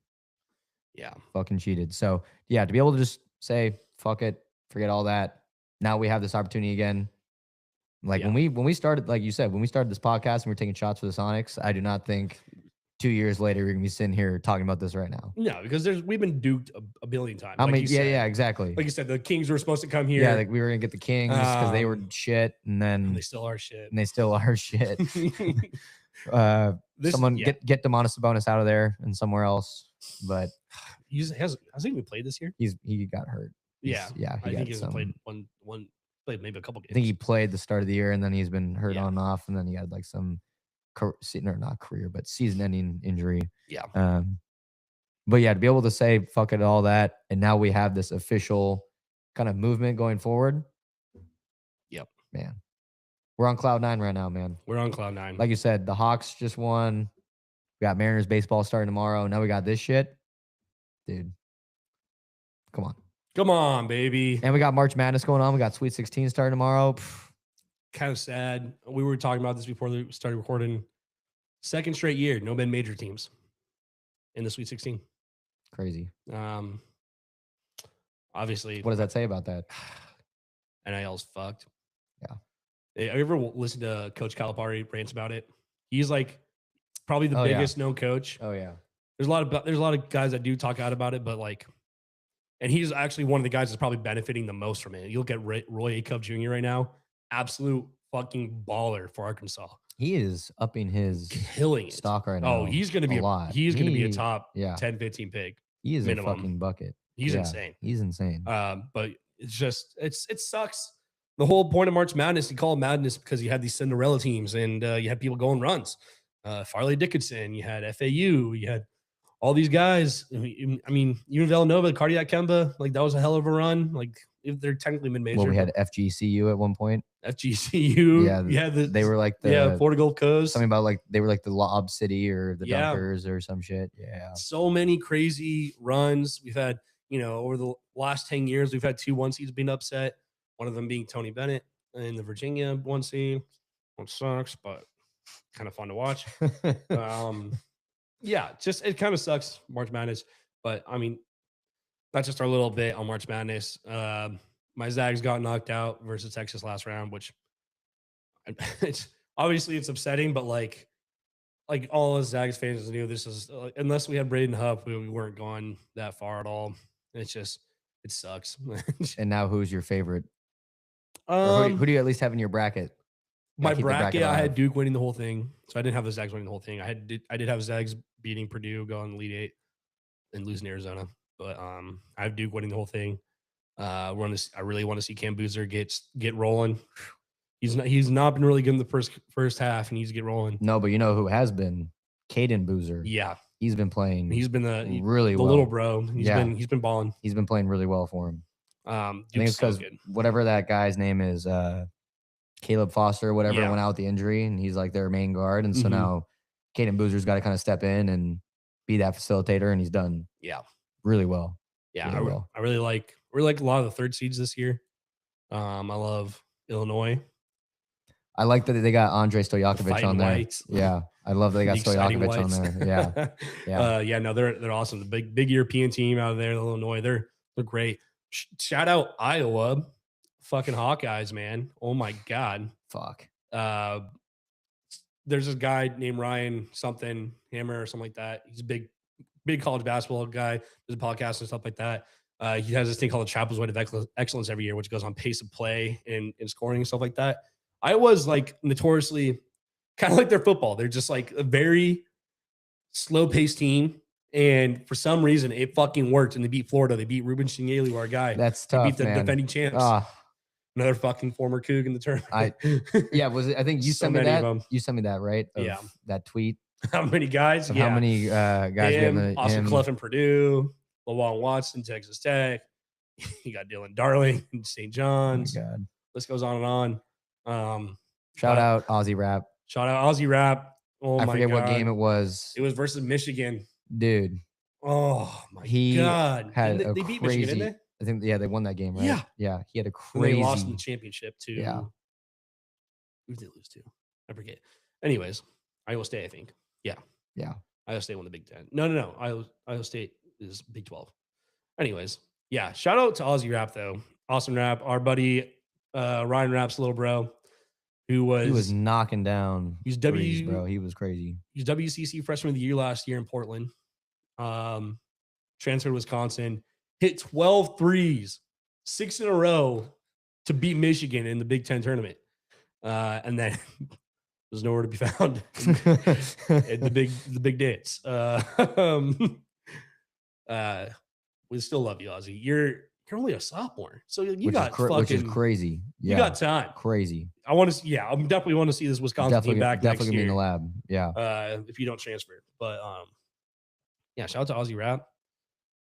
Yeah. Fucking cheated. So yeah, to be able to just say, fuck it, forget all that. Now we have this opportunity again. Like Yeah. when we started, like you said, when we started this podcast and we are taking shots for the Sonics, I do not think 2 years later we're gonna be sitting here talking about this right now. No, because we've been duped a billion times. I like mean, you said. yeah, exactly. Like you said, the Kings were supposed to come here. Yeah, like we were gonna get the Kings because they were shit, and then they still are shit. And they still are shit. Get Domantas Sabonis out of there and somewhere else. But hasn't even played this year. He got hurt. Yeah. I think he's played played maybe a couple games. I think he played the start of the year, and then he's been hurt on and off, and then he had like some season-ending injury. Yeah. But yeah, to be able to say fuck it, all that, and now we have this official kind of movement going forward. Yep. Man. We're on cloud 9 right now, man. We're on cloud 9. Like you said, the Hawks just won. We got Mariners baseball starting tomorrow. Now we got this shit. Dude. Come on. Come on, baby. And we got March Madness going on. We got Sweet 16 starting tomorrow. Kind of sad. We were talking about this before we started recording. Second straight year, no mid-major teams in the Sweet 16. Crazy. Obviously. What does that say about that? NIL's fucked. Yeah. Have you ever listened to Coach Calipari rants about it? He's like probably the biggest known coach. Oh yeah. There's a lot of guys that do talk out about it, but like, and he's actually one of the guys that's probably benefiting the most from it. You look at Roy Acuff Jr. right now, absolute fucking baller for Arkansas. He is upping his killing stock right now. Oh, he's going to be he's going to be a top 10, 15 pick. He is minimum. A fucking bucket. He's insane. He's insane. But it's just it sucks. The whole point of March Madness, you call it madness because you had these Cinderella teams and you had people going runs. Farley Dickinson, you had FAU, you had all these guys. I mean, even Villanova, Cardiac Kemba, like that was a hell of a run. Like if they're technically mid-major. Well, we had FGCU at one point. FGCU, they were like the Florida Gulf Coast. Something about like they were like the Lob City or the Dunkers or some shit. Yeah, so many crazy runs we've had. Over the last 10 years, we've had 2 1 seeds being upset. One of them being Tony Bennett in the Virginia 1 seed. One sucks, but kind of fun to watch. Yeah, just it kind of sucks, March Madness. But I mean, that's just our little bit on March Madness. My Zags got knocked out versus Texas last round, which it's obviously upsetting, but like all us Zags fans knew this is unless we had Braden Huff, we weren't going that far at all. It's just it sucks. And now, who's your favorite? Who do you at least have in your bracket? My bracket, I had Duke winning the whole thing, so I didn't have the Zags winning the whole thing. I did have Zags beating Purdue, going Elite 8, and losing Arizona. But I have Duke winning the whole thing. I really want to see Cam Boozer get rolling. He's not been really good in the first half, and he needs to get rolling. No, but you know who has been? Caden Boozer. Yeah, he's been playing. He's been the well. Little bro. He's been balling. He's been playing really well for him. I think it's because whatever that guy's name is, Caleb Foster, whatever, went out with the injury, and he's like their main guard, and so now Caden Boozer's got to kind of step in and be that facilitator, and he's done really well. Yeah, I really like a lot of the third seeds this year. I love Illinois. I like that they got Andre Stojakovic on there. Whites. Yeah, I love that they got Stojakovic on there. Yeah, no, they're awesome. The big European team out of there, Illinois, they're great. Shout out Iowa, fucking Hawkeyes, man. Oh my god, fuck. There's this guy named Ryan something Hammer or something like that. He's a big college basketball guy. There's a podcast and stuff like that. He has this thing called the Chapel's Way of Excellence every year, which goes on pace of play and scoring and stuff like that. Iowa's like notoriously kind of like their football. They're just like a very slow-paced team. And for some reason, it fucking worked. And they beat Florida. They beat Ruben Shingaley, our guy. That's tough, they beat the defending champs. Another fucking former Coug in the tournament. I think you sent me that. You sent me that, right? That tweet. How many guys? How many guys? Austin Clough in Purdue, LaJuan Watson, Texas Tech. You got Dylan Darling in St. John's. Oh my God. List goes on and on. Shout out Aussie Rap. Shout out Aussie Rap. Oh my God. I forget what game it was. It was versus Michigan. Dude. Oh my God. They beat Michigan, didn't they? I think they won that game, right? Yeah. Yeah. He had a And they crazy. lost in the championship to Yeah. who did they lose to? I forget. Anyways, Iowa State, I think. Yeah. Yeah. Iowa State won the Big Ten. No. Iowa State is Big 12. Anyways, yeah. Shout out to Aussie Rap though. Awesome rap. Our buddy Ryan Rapp's little bro, who He was was knocking down. he's threes, bro. He was crazy. he's WCC freshman of the year last year in Portland. Transferred to Wisconsin, hit 12 threes, 6 in a row to beat Michigan in the Big Ten tournament. And then was nowhere to be found at the big dance. We still love you, Ozzy. You're only a sophomore, so you which is crazy. Yeah, you got time. Crazy. I want to. Yeah, I'm definitely want to see this Wisconsin team back next Definitely year. in the lab. Yeah. If you don't transfer, but yeah. Shout out to Aussie Rap.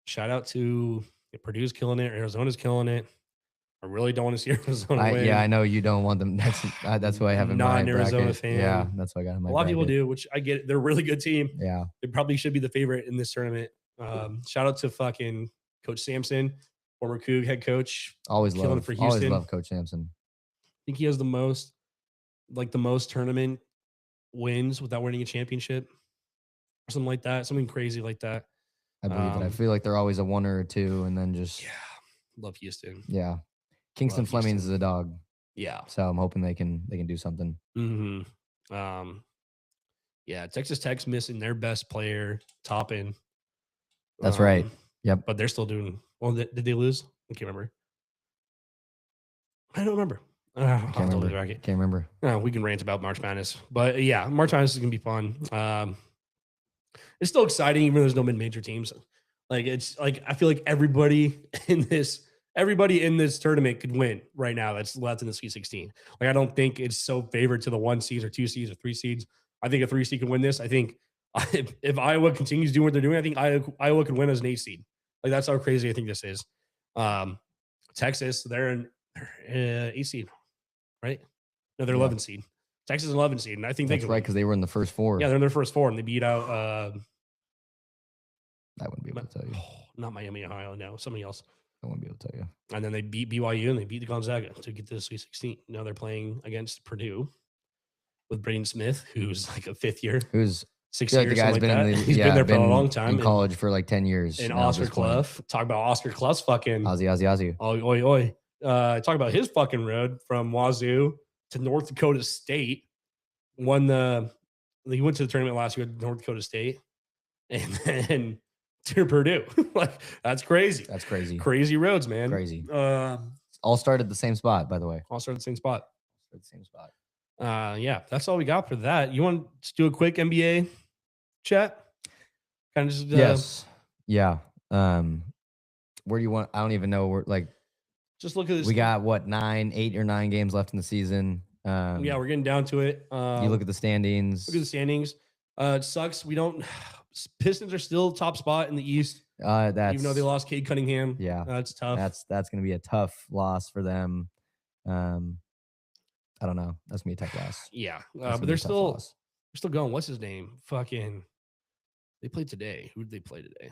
Shout out to Purdue's killing it. Arizona's killing it. I really don't want to see Arizona win. Yeah, I know you don't want them. That's why I have in not my an Arizona bracket. fan. Yeah, that's why I got in my A lot of people bracket. do, which I get it. They're a really good team. Yeah. They probably should be the favorite in this tournament. Shout out to fucking Coach Sampson, former Coug head coach. Always Killing it for always Houston. love Coach Sampson. I think he has the most tournament wins without winning a championship or something like that. Something crazy like that. I believe it. I feel like they're always a one or a two, and then just love Houston. Yeah. Kingston Love Fleming's Houston. is a dog. Yeah. So I'm hoping they can do something. Mm-hmm. Yeah, Texas Tech's missing their best player, Toppin. That's right. Yep. But they're still doing well. Did they lose? I can't remember. I don't remember. Can't remember. We can rant about March Madness, but yeah, March Madness is gonna be fun. It's still exciting, even though there's no mid-major teams. Like it's like I feel like everybody in this tournament could win right now. That's left in the Sweet 16. Like I don't think it's so favored to the 1 seeds or 2 seeds or 3 seeds. I think a 3 seed can win this. I think if Iowa continues doing what they're doing, I think Iowa could win as an 8 seed. Like that's how crazy I think this is. Texas, they're an 8 seed, right? No, they're 11 seed. Texas is 11 seed, and I think that's right because they were in the first 4. Yeah, they're in their first 4, and they beat out. I wouldn't be able to tell you. Not Miami, Ohio. No, somebody else. I wouldn't be able to tell you. And then they beat BYU and they beat the Gonzaga to get to the Sweet 16. Now they're playing against Purdue with Braden Smith, who's like a 5th year. Who's 6 years. The guy's been in He's been there for a long time. In college for like 10 years. And Oscar Clough. Talk about Oscar Clough's fucking Ozzy. Oi. Talk about his fucking road from Wazoo to North Dakota State. He went to the tournament last year at North Dakota State. And then to Purdue. Like that's crazy. That's crazy. Crazy roads, man. Crazy. All started the same spot, by the way. All started the same spot. Yeah, that's all we got for that. You want to do a quick NBA chat? Kind of just yes. Yeah. Where do you want? I don't even know where. Like, just look at this. We got what 8 or 9 games left in the season. Yeah, we're getting down to it. You look at the standings. It sucks. We don't. Pistons are still top spot in the East. That's even though they lost Cade Cunningham. Yeah, that's tough. That's going to be a tough loss for them. I don't know. That's gonna be a tough loss. Yeah, but they're still going. What's his name? Fucking. They played today. Who did they play today?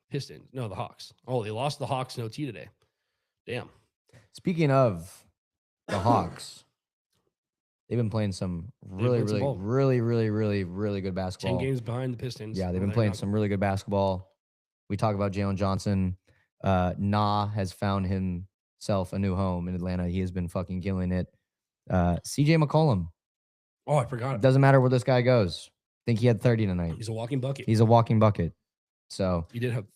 Pistons. No, the Hawks. Oh, they lost the Hawks in OT today. Damn. Speaking of the Hawks, they've been playing some really good basketball. 10 games behind the Pistons. Yeah, they've been playing some really good basketball. We talk about Jalen Johnson. Nah has found himself a new home in Atlanta. He has been fucking killing it. CJ McCollum. Oh, I forgot. It doesn't matter where this guy goes. I think he had 30 tonight. He's a walking bucket. So he did have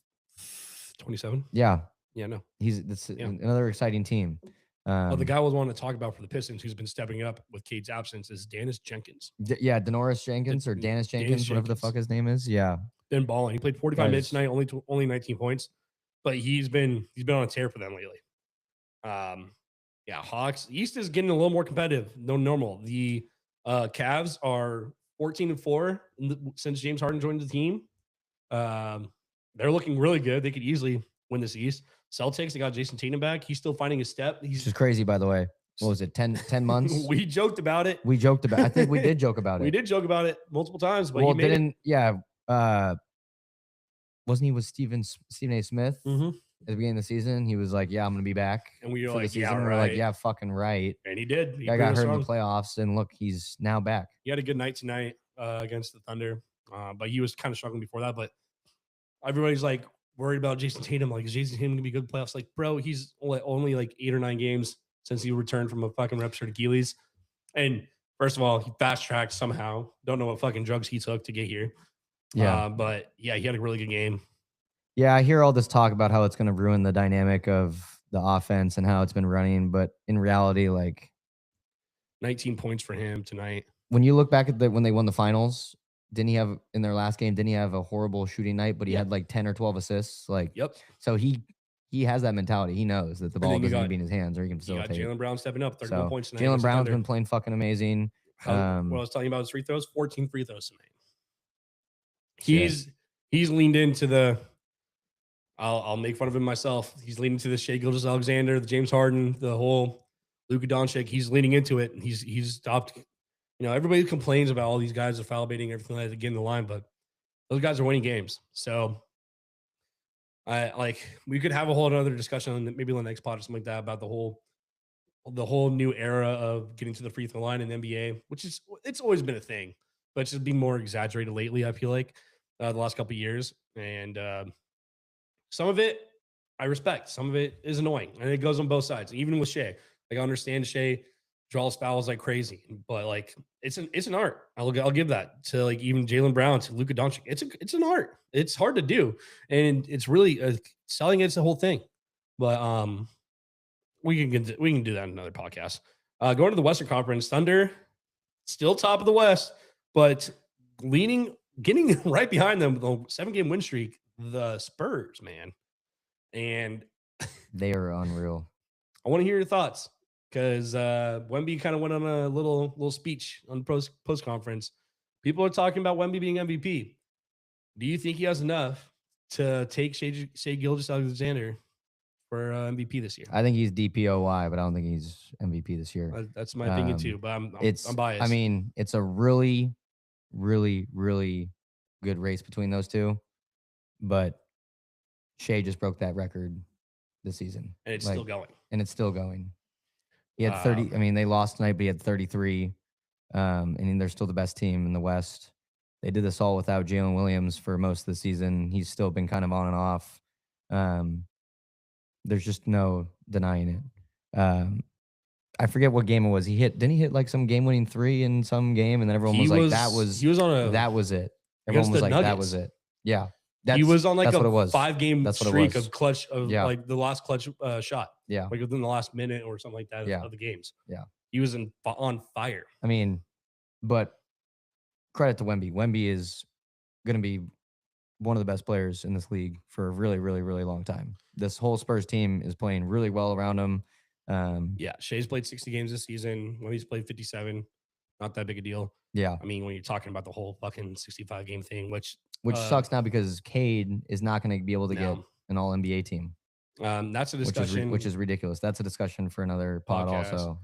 27. Yeah. Yeah, no. That's another exciting team. The guy I was wanting to talk about for the Pistons who's been stepping up with Cade's absence is Dennis Jenkins. Denoris Jenkins or Dennis Jenkins, whatever the fuck his name is. Yeah. Been balling. He played 45 minutes tonight, only 19 points. But he's been on a tear for them lately. Hawks. East is getting a little more competitive than normal. The Cavs are 14-4 since James Harden joined the team. They're looking really good. They could easily win this East. Celtics, they got Jason Tatum back. He's still finding his step. He's just crazy, by the way. What was it, 10 months? We joked about it. I think we did joke about it. We did joke about it multiple times, but wasn't he with Stephen A. Smith? Mm-hmm. at the beginning of the season. He was like, "Yeah, I'm gonna be back And we were for the like, yeah, season." And we're like, right. "Yeah, fucking right." And he did. He Guy proved got us hurt in wrong. the playoffs, and look, he's now back. He had a good night tonight against the Thunder, but he was kind of struggling before that. But everybody's like worried about Jason Tatum. Like, is Jason Tatum gonna be good in playoffs? Like, bro, he's only like 8 or 9 games since he returned from a fucking ruptured Achilles. And first of all, he fast tracked somehow. Don't know what fucking drugs he took to get here. Yeah. But yeah, he had a really good game. Yeah, I hear all this talk about how it's going to ruin the dynamic of the offense and how it's been running, but in reality, like 19 points for him tonight. when you look back at when they won the finals, didn't he have in their last game? Didn't he have a horrible shooting night? But he had like 10 or 12 assists. Like, Yep. So he has that mentality. He knows that the ball then you doesn't need to got- be in his hands, or he can You got facilitate. Jaylen Brown stepping up, 31 So points tonight. Jaylen against the Brown's Thunder. been playing fucking amazing. What I was telling you about his free throws, 14 free throws tonight. Shit. He's leaned into the. I'll make fun of him myself. He's leaning to the Shai Gilgeous-Alexander, the James Harden, the whole Luka Doncic. He's leaning into it, and he's stopped. You know, everybody complains about all these guys are foul baiting everything like that to get in the line, but those guys are winning games. So, we could have a whole other discussion on maybe on the next pod or something like that about the whole new era of getting to the free throw line in the NBA, which is it's always been a thing, but it's just been more exaggerated lately. I feel like the last couple of years, and some of it I respect, some of it is annoying, and it goes on both sides. Even with Shai, like I understand Shai draws fouls like crazy, but like it's an art. I'll give that to like even Jaylen Brown, to Luka Doncic. It's an art. It's hard to do, and it's really selling it's the whole thing. But we can do that in another podcast. Going to the Western Conference, Thunder still top of the West, but getting right behind them, the 7-game win streak, the Spurs, man. And They are unreal. I want to hear your thoughts because Wemby kind of went on a little speech on post conference. People are talking about Wemby being MVP. Do you think he has enough to take Shai Gilgeous-Alexander for MVP this year? I think he's DPOY, but I don't think he's MVP this year. That's my opinion too, but I'm biased. I mean, it's a really, really, really good race between those two, but Shai just broke that record this season. And it's still going. And it's still going. He had 30. I mean, they lost tonight, but he had 33. And they're still the best team in the West. They did this all without Jalen Williams for most of the season. He's still been kind of on and off. There's just no denying it. I forget what game it was. Didn't he hit like some game-winning 3 in some game? And then everyone was like, that was it. Everyone was like, that was it. Yeah. He was on like a 5-game streak of clutch like the last clutch shot. Yeah. Like within the last minute or something like that of the games. Yeah. He was on fire. I mean, but credit to Wemby. Wemby is going to be one of the best players in this league for a really, really, really long time. This whole Spurs team is playing really well around him. Yeah, Shai's played 60 games this season. Wemby's played 57. Not that big a deal. Yeah. I mean, when you're talking about the whole fucking 65-game thing, which sucks now because Cade is not going to be able to get an All-NBA team. That's a discussion. Which is ridiculous. That's a discussion for another pod also.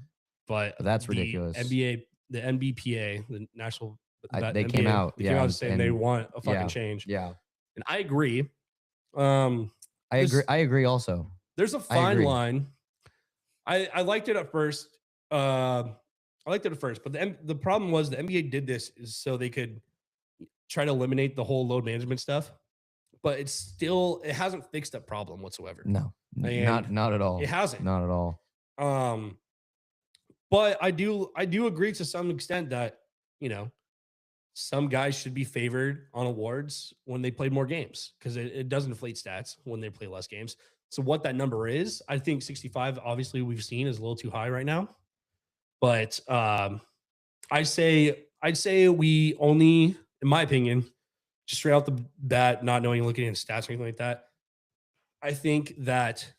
But that's ridiculous. The NBPA, the national, they came out. Came out saying they want a fucking change. Yeah, and I agree. I agree. Also, there's a fine line. I liked it at first. But the problem was the NBA did this is so they could try to eliminate the whole load management stuff. But it hasn't fixed that problem whatsoever. No, not at all. It hasn't. Not at all. But I do agree to some extent that, you know, some guys should be favored on awards when they play more games because it does inflate stats when they play less games. So what that number is, I think 65, obviously we've seen is a little too high right now. But I'd say we only, in my opinion, just straight out the bat, not knowing, looking at stats or anything like that, I think that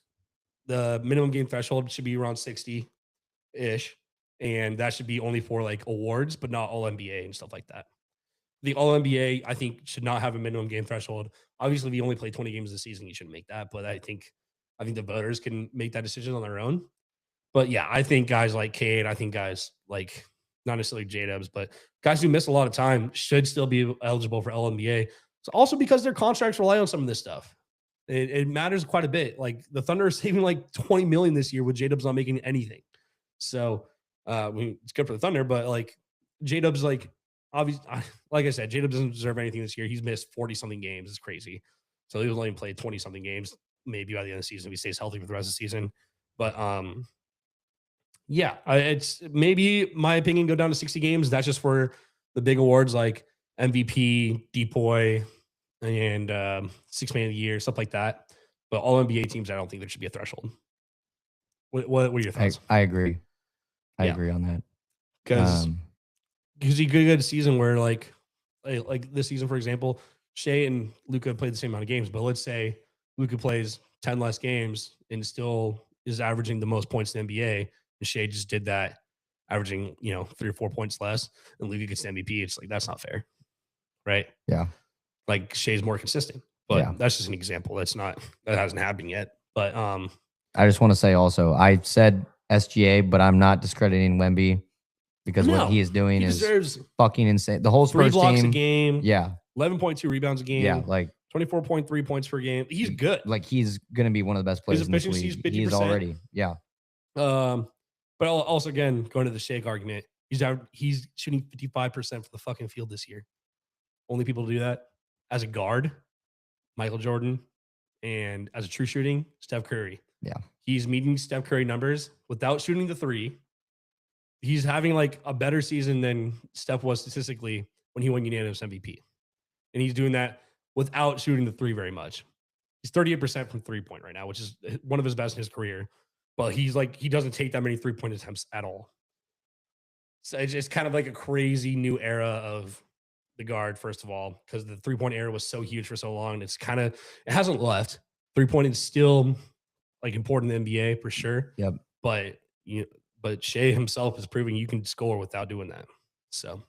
the minimum game threshold should be around 60-ish, and that should be only for like awards, but not all NBA and stuff like that. The all NBA, I think, should not have a minimum game threshold. Obviously, if you only play 20 games this season, you shouldn't make that. But I think the voters can make that decision on their own. But yeah, I think guys like Cade, I think guys like not necessarily J-Dubs, but guys who miss a lot of time should still be eligible for LNBA. So also because their contracts rely on some of this stuff. It matters quite a bit. Like the Thunder are saving like 20 million this year with J-Dubs not making anything. So I mean, it's good for the Thunder, but like J-Dubs, like obviously, like I said, J-Dubs doesn't deserve anything this year. He's missed 40 something games. It's crazy. So he was only played 20 something games, maybe by the end of the season if he stays healthy for the rest of the season. But yeah, it's maybe my opinion go down to 60 games. That's just for the big awards like MVP, Depoy, and six man of the year, stuff like that. But all NBA teams, I don't think there should be a threshold. What are your thoughts? I agree. I Yeah. agree on that. Because you could get a season where like this season, for example, Shea and Luka played the same amount of games, but let's say Luka plays 10 less games and still is averaging the most points in the NBA, and Shea just did that, averaging 3 or 4 points less, and Luka gets the MVP. It's like that's not fair, right? Yeah. Like Shea's more consistent, but that's just an example. That hasn't happened yet. But I just want to say also, I said SGA, but I'm not discrediting Wemby because what he is doing is fucking insane. The whole Spurs 3 blocks team, a game, 11.2 rebounds a game, like 24.3 points per game. He's good. Like he's gonna be one of the best players in this league. He's already, But also again, going to the Shake argument, he's shooting 55% for the fucking field this year. Only people to do that as a guard, Michael Jordan, and as a true shooting, Steph Curry. Yeah. He's meeting Steph Curry numbers without shooting the three. He's having like a better season than Steph was statistically when he won unanimous MVP. And he's doing that without shooting the three very much. He's 38% from 3-point right now, which is one of his best in his career. But he doesn't take that many 3-point attempts at all. So it's just kind of like a crazy new era of the guard, first of all, because the 3-point era was so huge for so long. It hasn't left. 3-point is still like important in the NBA for sure. Yep. But Shea himself is proving you can score without doing that. So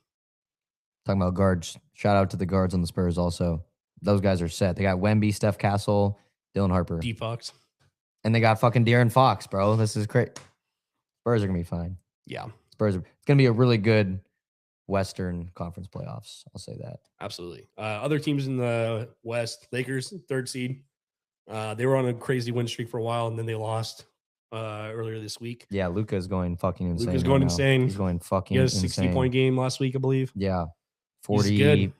talking about guards, shout out to the guards on the Spurs also. Those guys are set. They got Wemby, Steph Castle, Dylan Harper. D Fox. And they got fucking De'Aaron Fox, bro. This is great. Spurs are going to be fine. Yeah. It's going to be a really good Western Conference playoffs. I'll say that. Absolutely. Other teams in the West, Lakers, 3rd seed. They were on a crazy win streak for a while, and then they lost earlier this week. Yeah, Luka is going fucking insane. Luka's going insane. He's going fucking insane. He had a 60-point game last week, I believe. Yeah. 40,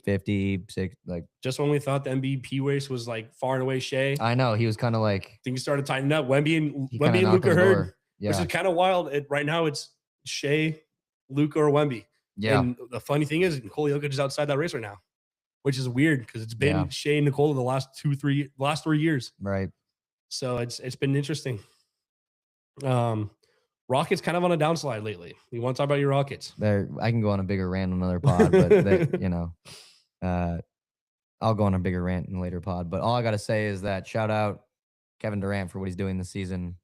50, 6. Like, just when we thought the MVP race was like far and away Shea. I know. He was kind of like. Things started tightening up. Wemby and Luka hurt. Yeah. Which is kind of wild. Right now, it's Shea, Luka, or Wemby. Yeah. And the funny thing is, Nikola Jokic is outside that race right now, which is weird because it's been Shea and Nikola the last 3 years. Right. So it's been interesting. Rockets kind of on a downslide lately. You want to talk about your Rockets? I can go on a bigger rant on another pod, but I'll go on a bigger rant in a later pod. But all I got to say is that shout out Kevin Durant for what he's doing this season.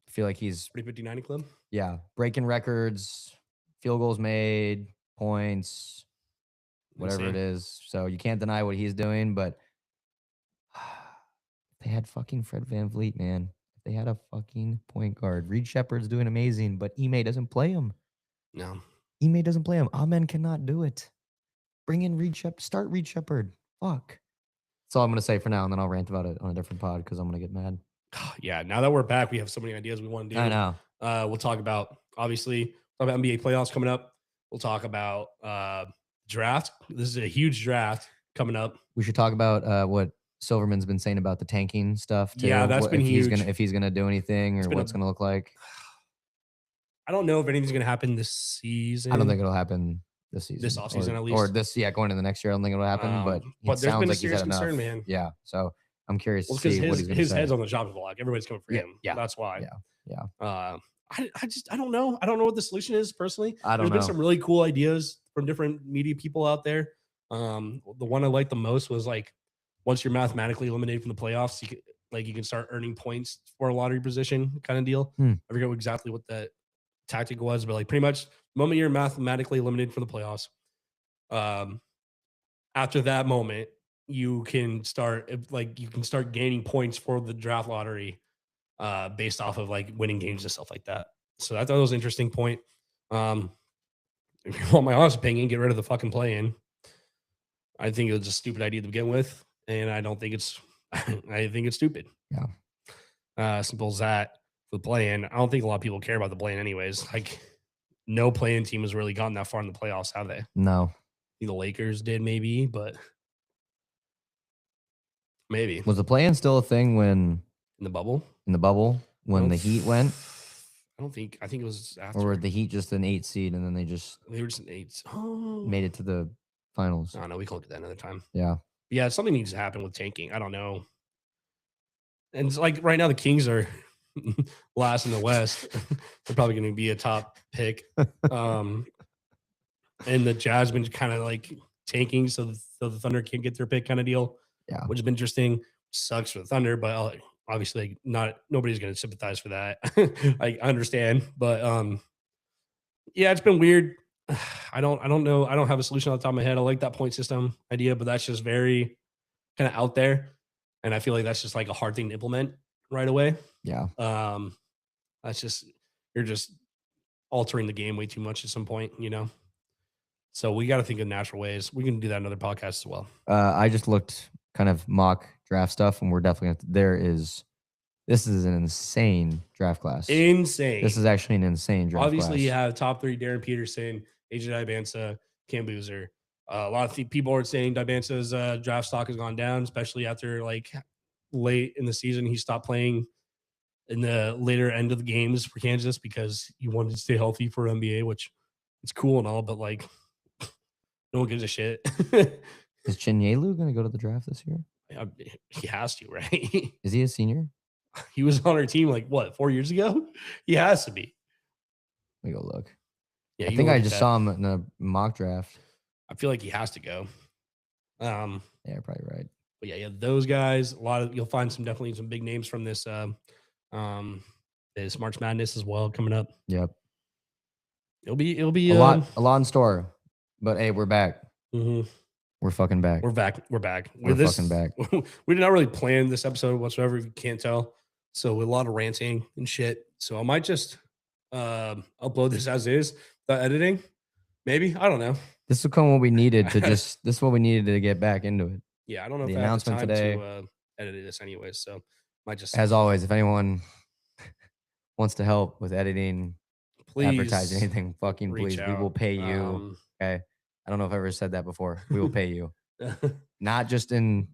I feel like he's 350-90 club. Yeah, breaking records, field goals made, points, whatever it is. So you can't deny what he's doing. But they had fucking Fred VanVleet, man. They had a fucking point guard. Reed Shepherd's doing amazing, but Ime doesn't play him. No. Ime doesn't play him. Amen cannot do it. Bring in Reed Shepherd. Start Reed Shepherd. Fuck. That's all I'm going to say for now, and then I'll rant about it on a different pod because I'm going to get mad. Yeah, now that we're back, we have so many ideas we want to do. I know. We'll talk about, obviously, NBA playoffs coming up. We'll talk about draft. This is a huge draft coming up. We should talk about what Silverman's been saying about the tanking stuff too. Yeah, that's been huge. If he's gonna do anything or what's gonna look like. I don't know if anything's gonna happen this season. I don't think it'll happen this season. This offseason at least. Or going into the next year, I don't think it'll happen. But there's sounds been a like serious he's had concern, enough. man. Yeah. So I'm curious to see see what he's gonna say. His head's on the chopping block. Everybody's coming for him. Yeah. That's why. Yeah. I don't know. I don't know what the solution is personally. There's been some really cool ideas from different media people out there. The one I liked the most was like, once you're mathematically eliminated from the playoffs, you can start earning points for a lottery position kind of deal. I forget exactly what that tactic was, but like pretty much the moment you're mathematically eliminated from the playoffs, after that moment, you can start gaining points for the draft lottery based off of like winning games and stuff like that. So I thought it was an interesting point. If you want my honest opinion, get rid of the fucking play-in. I think it was a stupid idea to begin with. and I don't think it's. I think it's stupid. Yeah. Simple as that. For the play-in, I don't think a lot of people care about the play-in, anyways. Like, no play-in team has really gotten that far in the playoffs, have they? No. The Lakers did, maybe, but maybe Was the play-in still a thing when in the bubble. in the bubble when the Heat went, I don't think. I think it was after. or were the Heat just an 8 seed and then they just They were just an 8. Oh, made it to the finals? I don't know. We can look at that another time. Yeah. Yeah, something needs to happen with tanking. I don't know. And it's like right now, the Kings are last in the West. They're probably going to be a top pick. And the Jazz been kind of like tanking so the Thunder can't get their pick kind of deal. Yeah. Which has been interesting. Sucks for the Thunder, but obviously nobody's going to sympathize for that. I understand, but yeah, it's been weird. I don't know. I don't have a solution on the top of my head. I like that point system idea, but that's just very kind of out there. And I feel like that's just like a hard thing to implement right away. Yeah. That's just, you're just altering the game way too much at some point, you know? So we got to think of natural ways. We can do that in another podcast as well. I just looked kind of mock draft stuff, and we're definitely this is an insane draft class. Insane. This is actually an insane draft Obviously, class. you have top 3 Darren Peterson, AJ Dibansa, Cam Boozer. A lot of people are saying Dibansa's draft stock has gone down, especially after like late in the season. He stopped playing in the later end of the games for Kansas because he wanted to stay healthy for NBA, which it's cool and all, but like no one gives a shit. Is Chinyelu going to go to the draft this year? He has to, right? Is he a senior? He was on our team like what, 4 years ago? He has to be. Let me go look. Yeah, I think I just saw him in a mock draft. I feel like he has to go. Yeah, probably right. But yeah, those guys. You'll find definitely some big names from this March Madness as well coming up. Yep. It'll be a lot in store. But hey, we're back. Mm-hmm. We're fucking back. We're back. We're fucking back. We did not really plan this episode whatsoever, if you can't tell. So with a lot of ranting and shit. So I might just upload this as is, without editing. Maybe. I don't know. This is what we needed to this is what we needed to get back into it. Yeah, I don't know the if announcement I have the time today. to edit this anyways. So might just, as always, if anyone wants to help with editing, please advertise anything, fucking please. out. We will pay you. Okay. I don't know if I've ever said that before. We will pay you. Not just in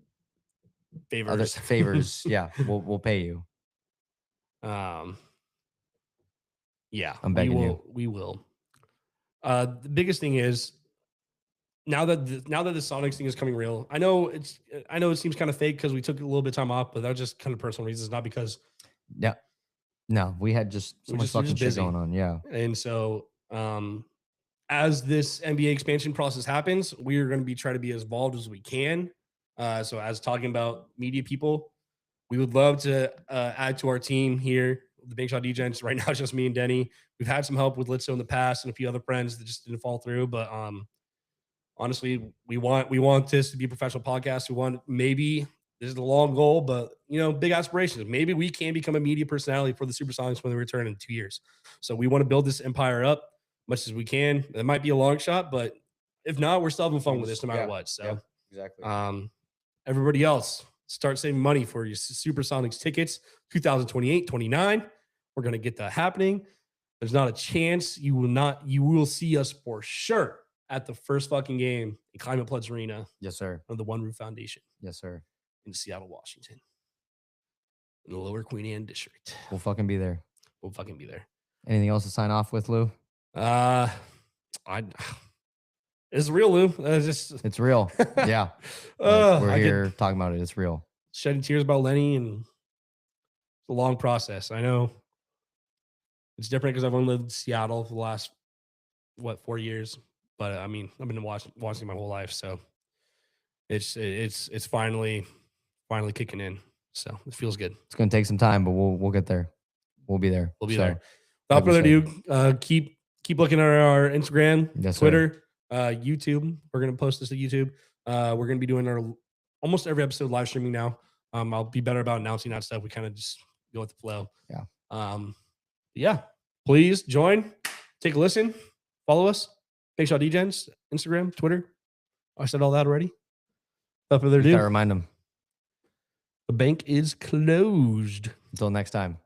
other favors. Yeah, we'll pay you. Yeah, I'm begging you. We will. The biggest thing is now that the Sonics thing is coming real. I know it seems kind of fake because we took a little bit of time off, but that was just kind of personal reasons, not because. Yeah. No, we had just so much fucking shit going on. Yeah. And so, as this NBA expansion process happens, we are going to be trying to be as involved as we can. So as talking about media people, we would love to add to our team here, the Big Shot DJs. Right now, it's just me and Denny. We've had some help with Litso in the past and a few other friends that just didn't fall through. But honestly, we want this to be a professional podcast. We want, maybe this is the long goal, but big aspirations. Maybe we can become a media personality for the Supersonics when they return in 2 years. So we want to build this empire up much as we can. It might be a long shot, but if not, we're still having fun with this no matter what. So exactly. Everybody else, start saving money for your Supersonics tickets. 2028, 29. We're going to get that happening. There's not a chance you will see us for sure at the first fucking game in Climate Pledge Arena. Yes, sir. Of the One Roof Foundation. Yes, sir. In Seattle, Washington. In the Lower Queen Anne District. We'll fucking be there. Anything else to sign off with, Lou? It's real, Lou. It's real. Yeah. We're here talking about it. It's real. Shedding tears about Lenny, and it's a long process. I know it's different because I've only lived in Seattle for the last 4 years. But I mean, I've been watching my whole life, so it's finally kicking in. So it feels good. It's gonna take some time, but we'll get there. We'll be there. We'll be there. Without further ado, keep looking at our Instagram, yes, Twitter, YouTube. We're gonna post this to YouTube. We're gonna be doing our almost every episode live streaming now. I'll be better about announcing that stuff. We kind of just go with the flow. Yeah. Yeah. Please join, take a listen, follow us. Big Shot DJs, Instagram, Twitter. I said all that already. Without further ado, gotta remind them. bank is closed. Until next time.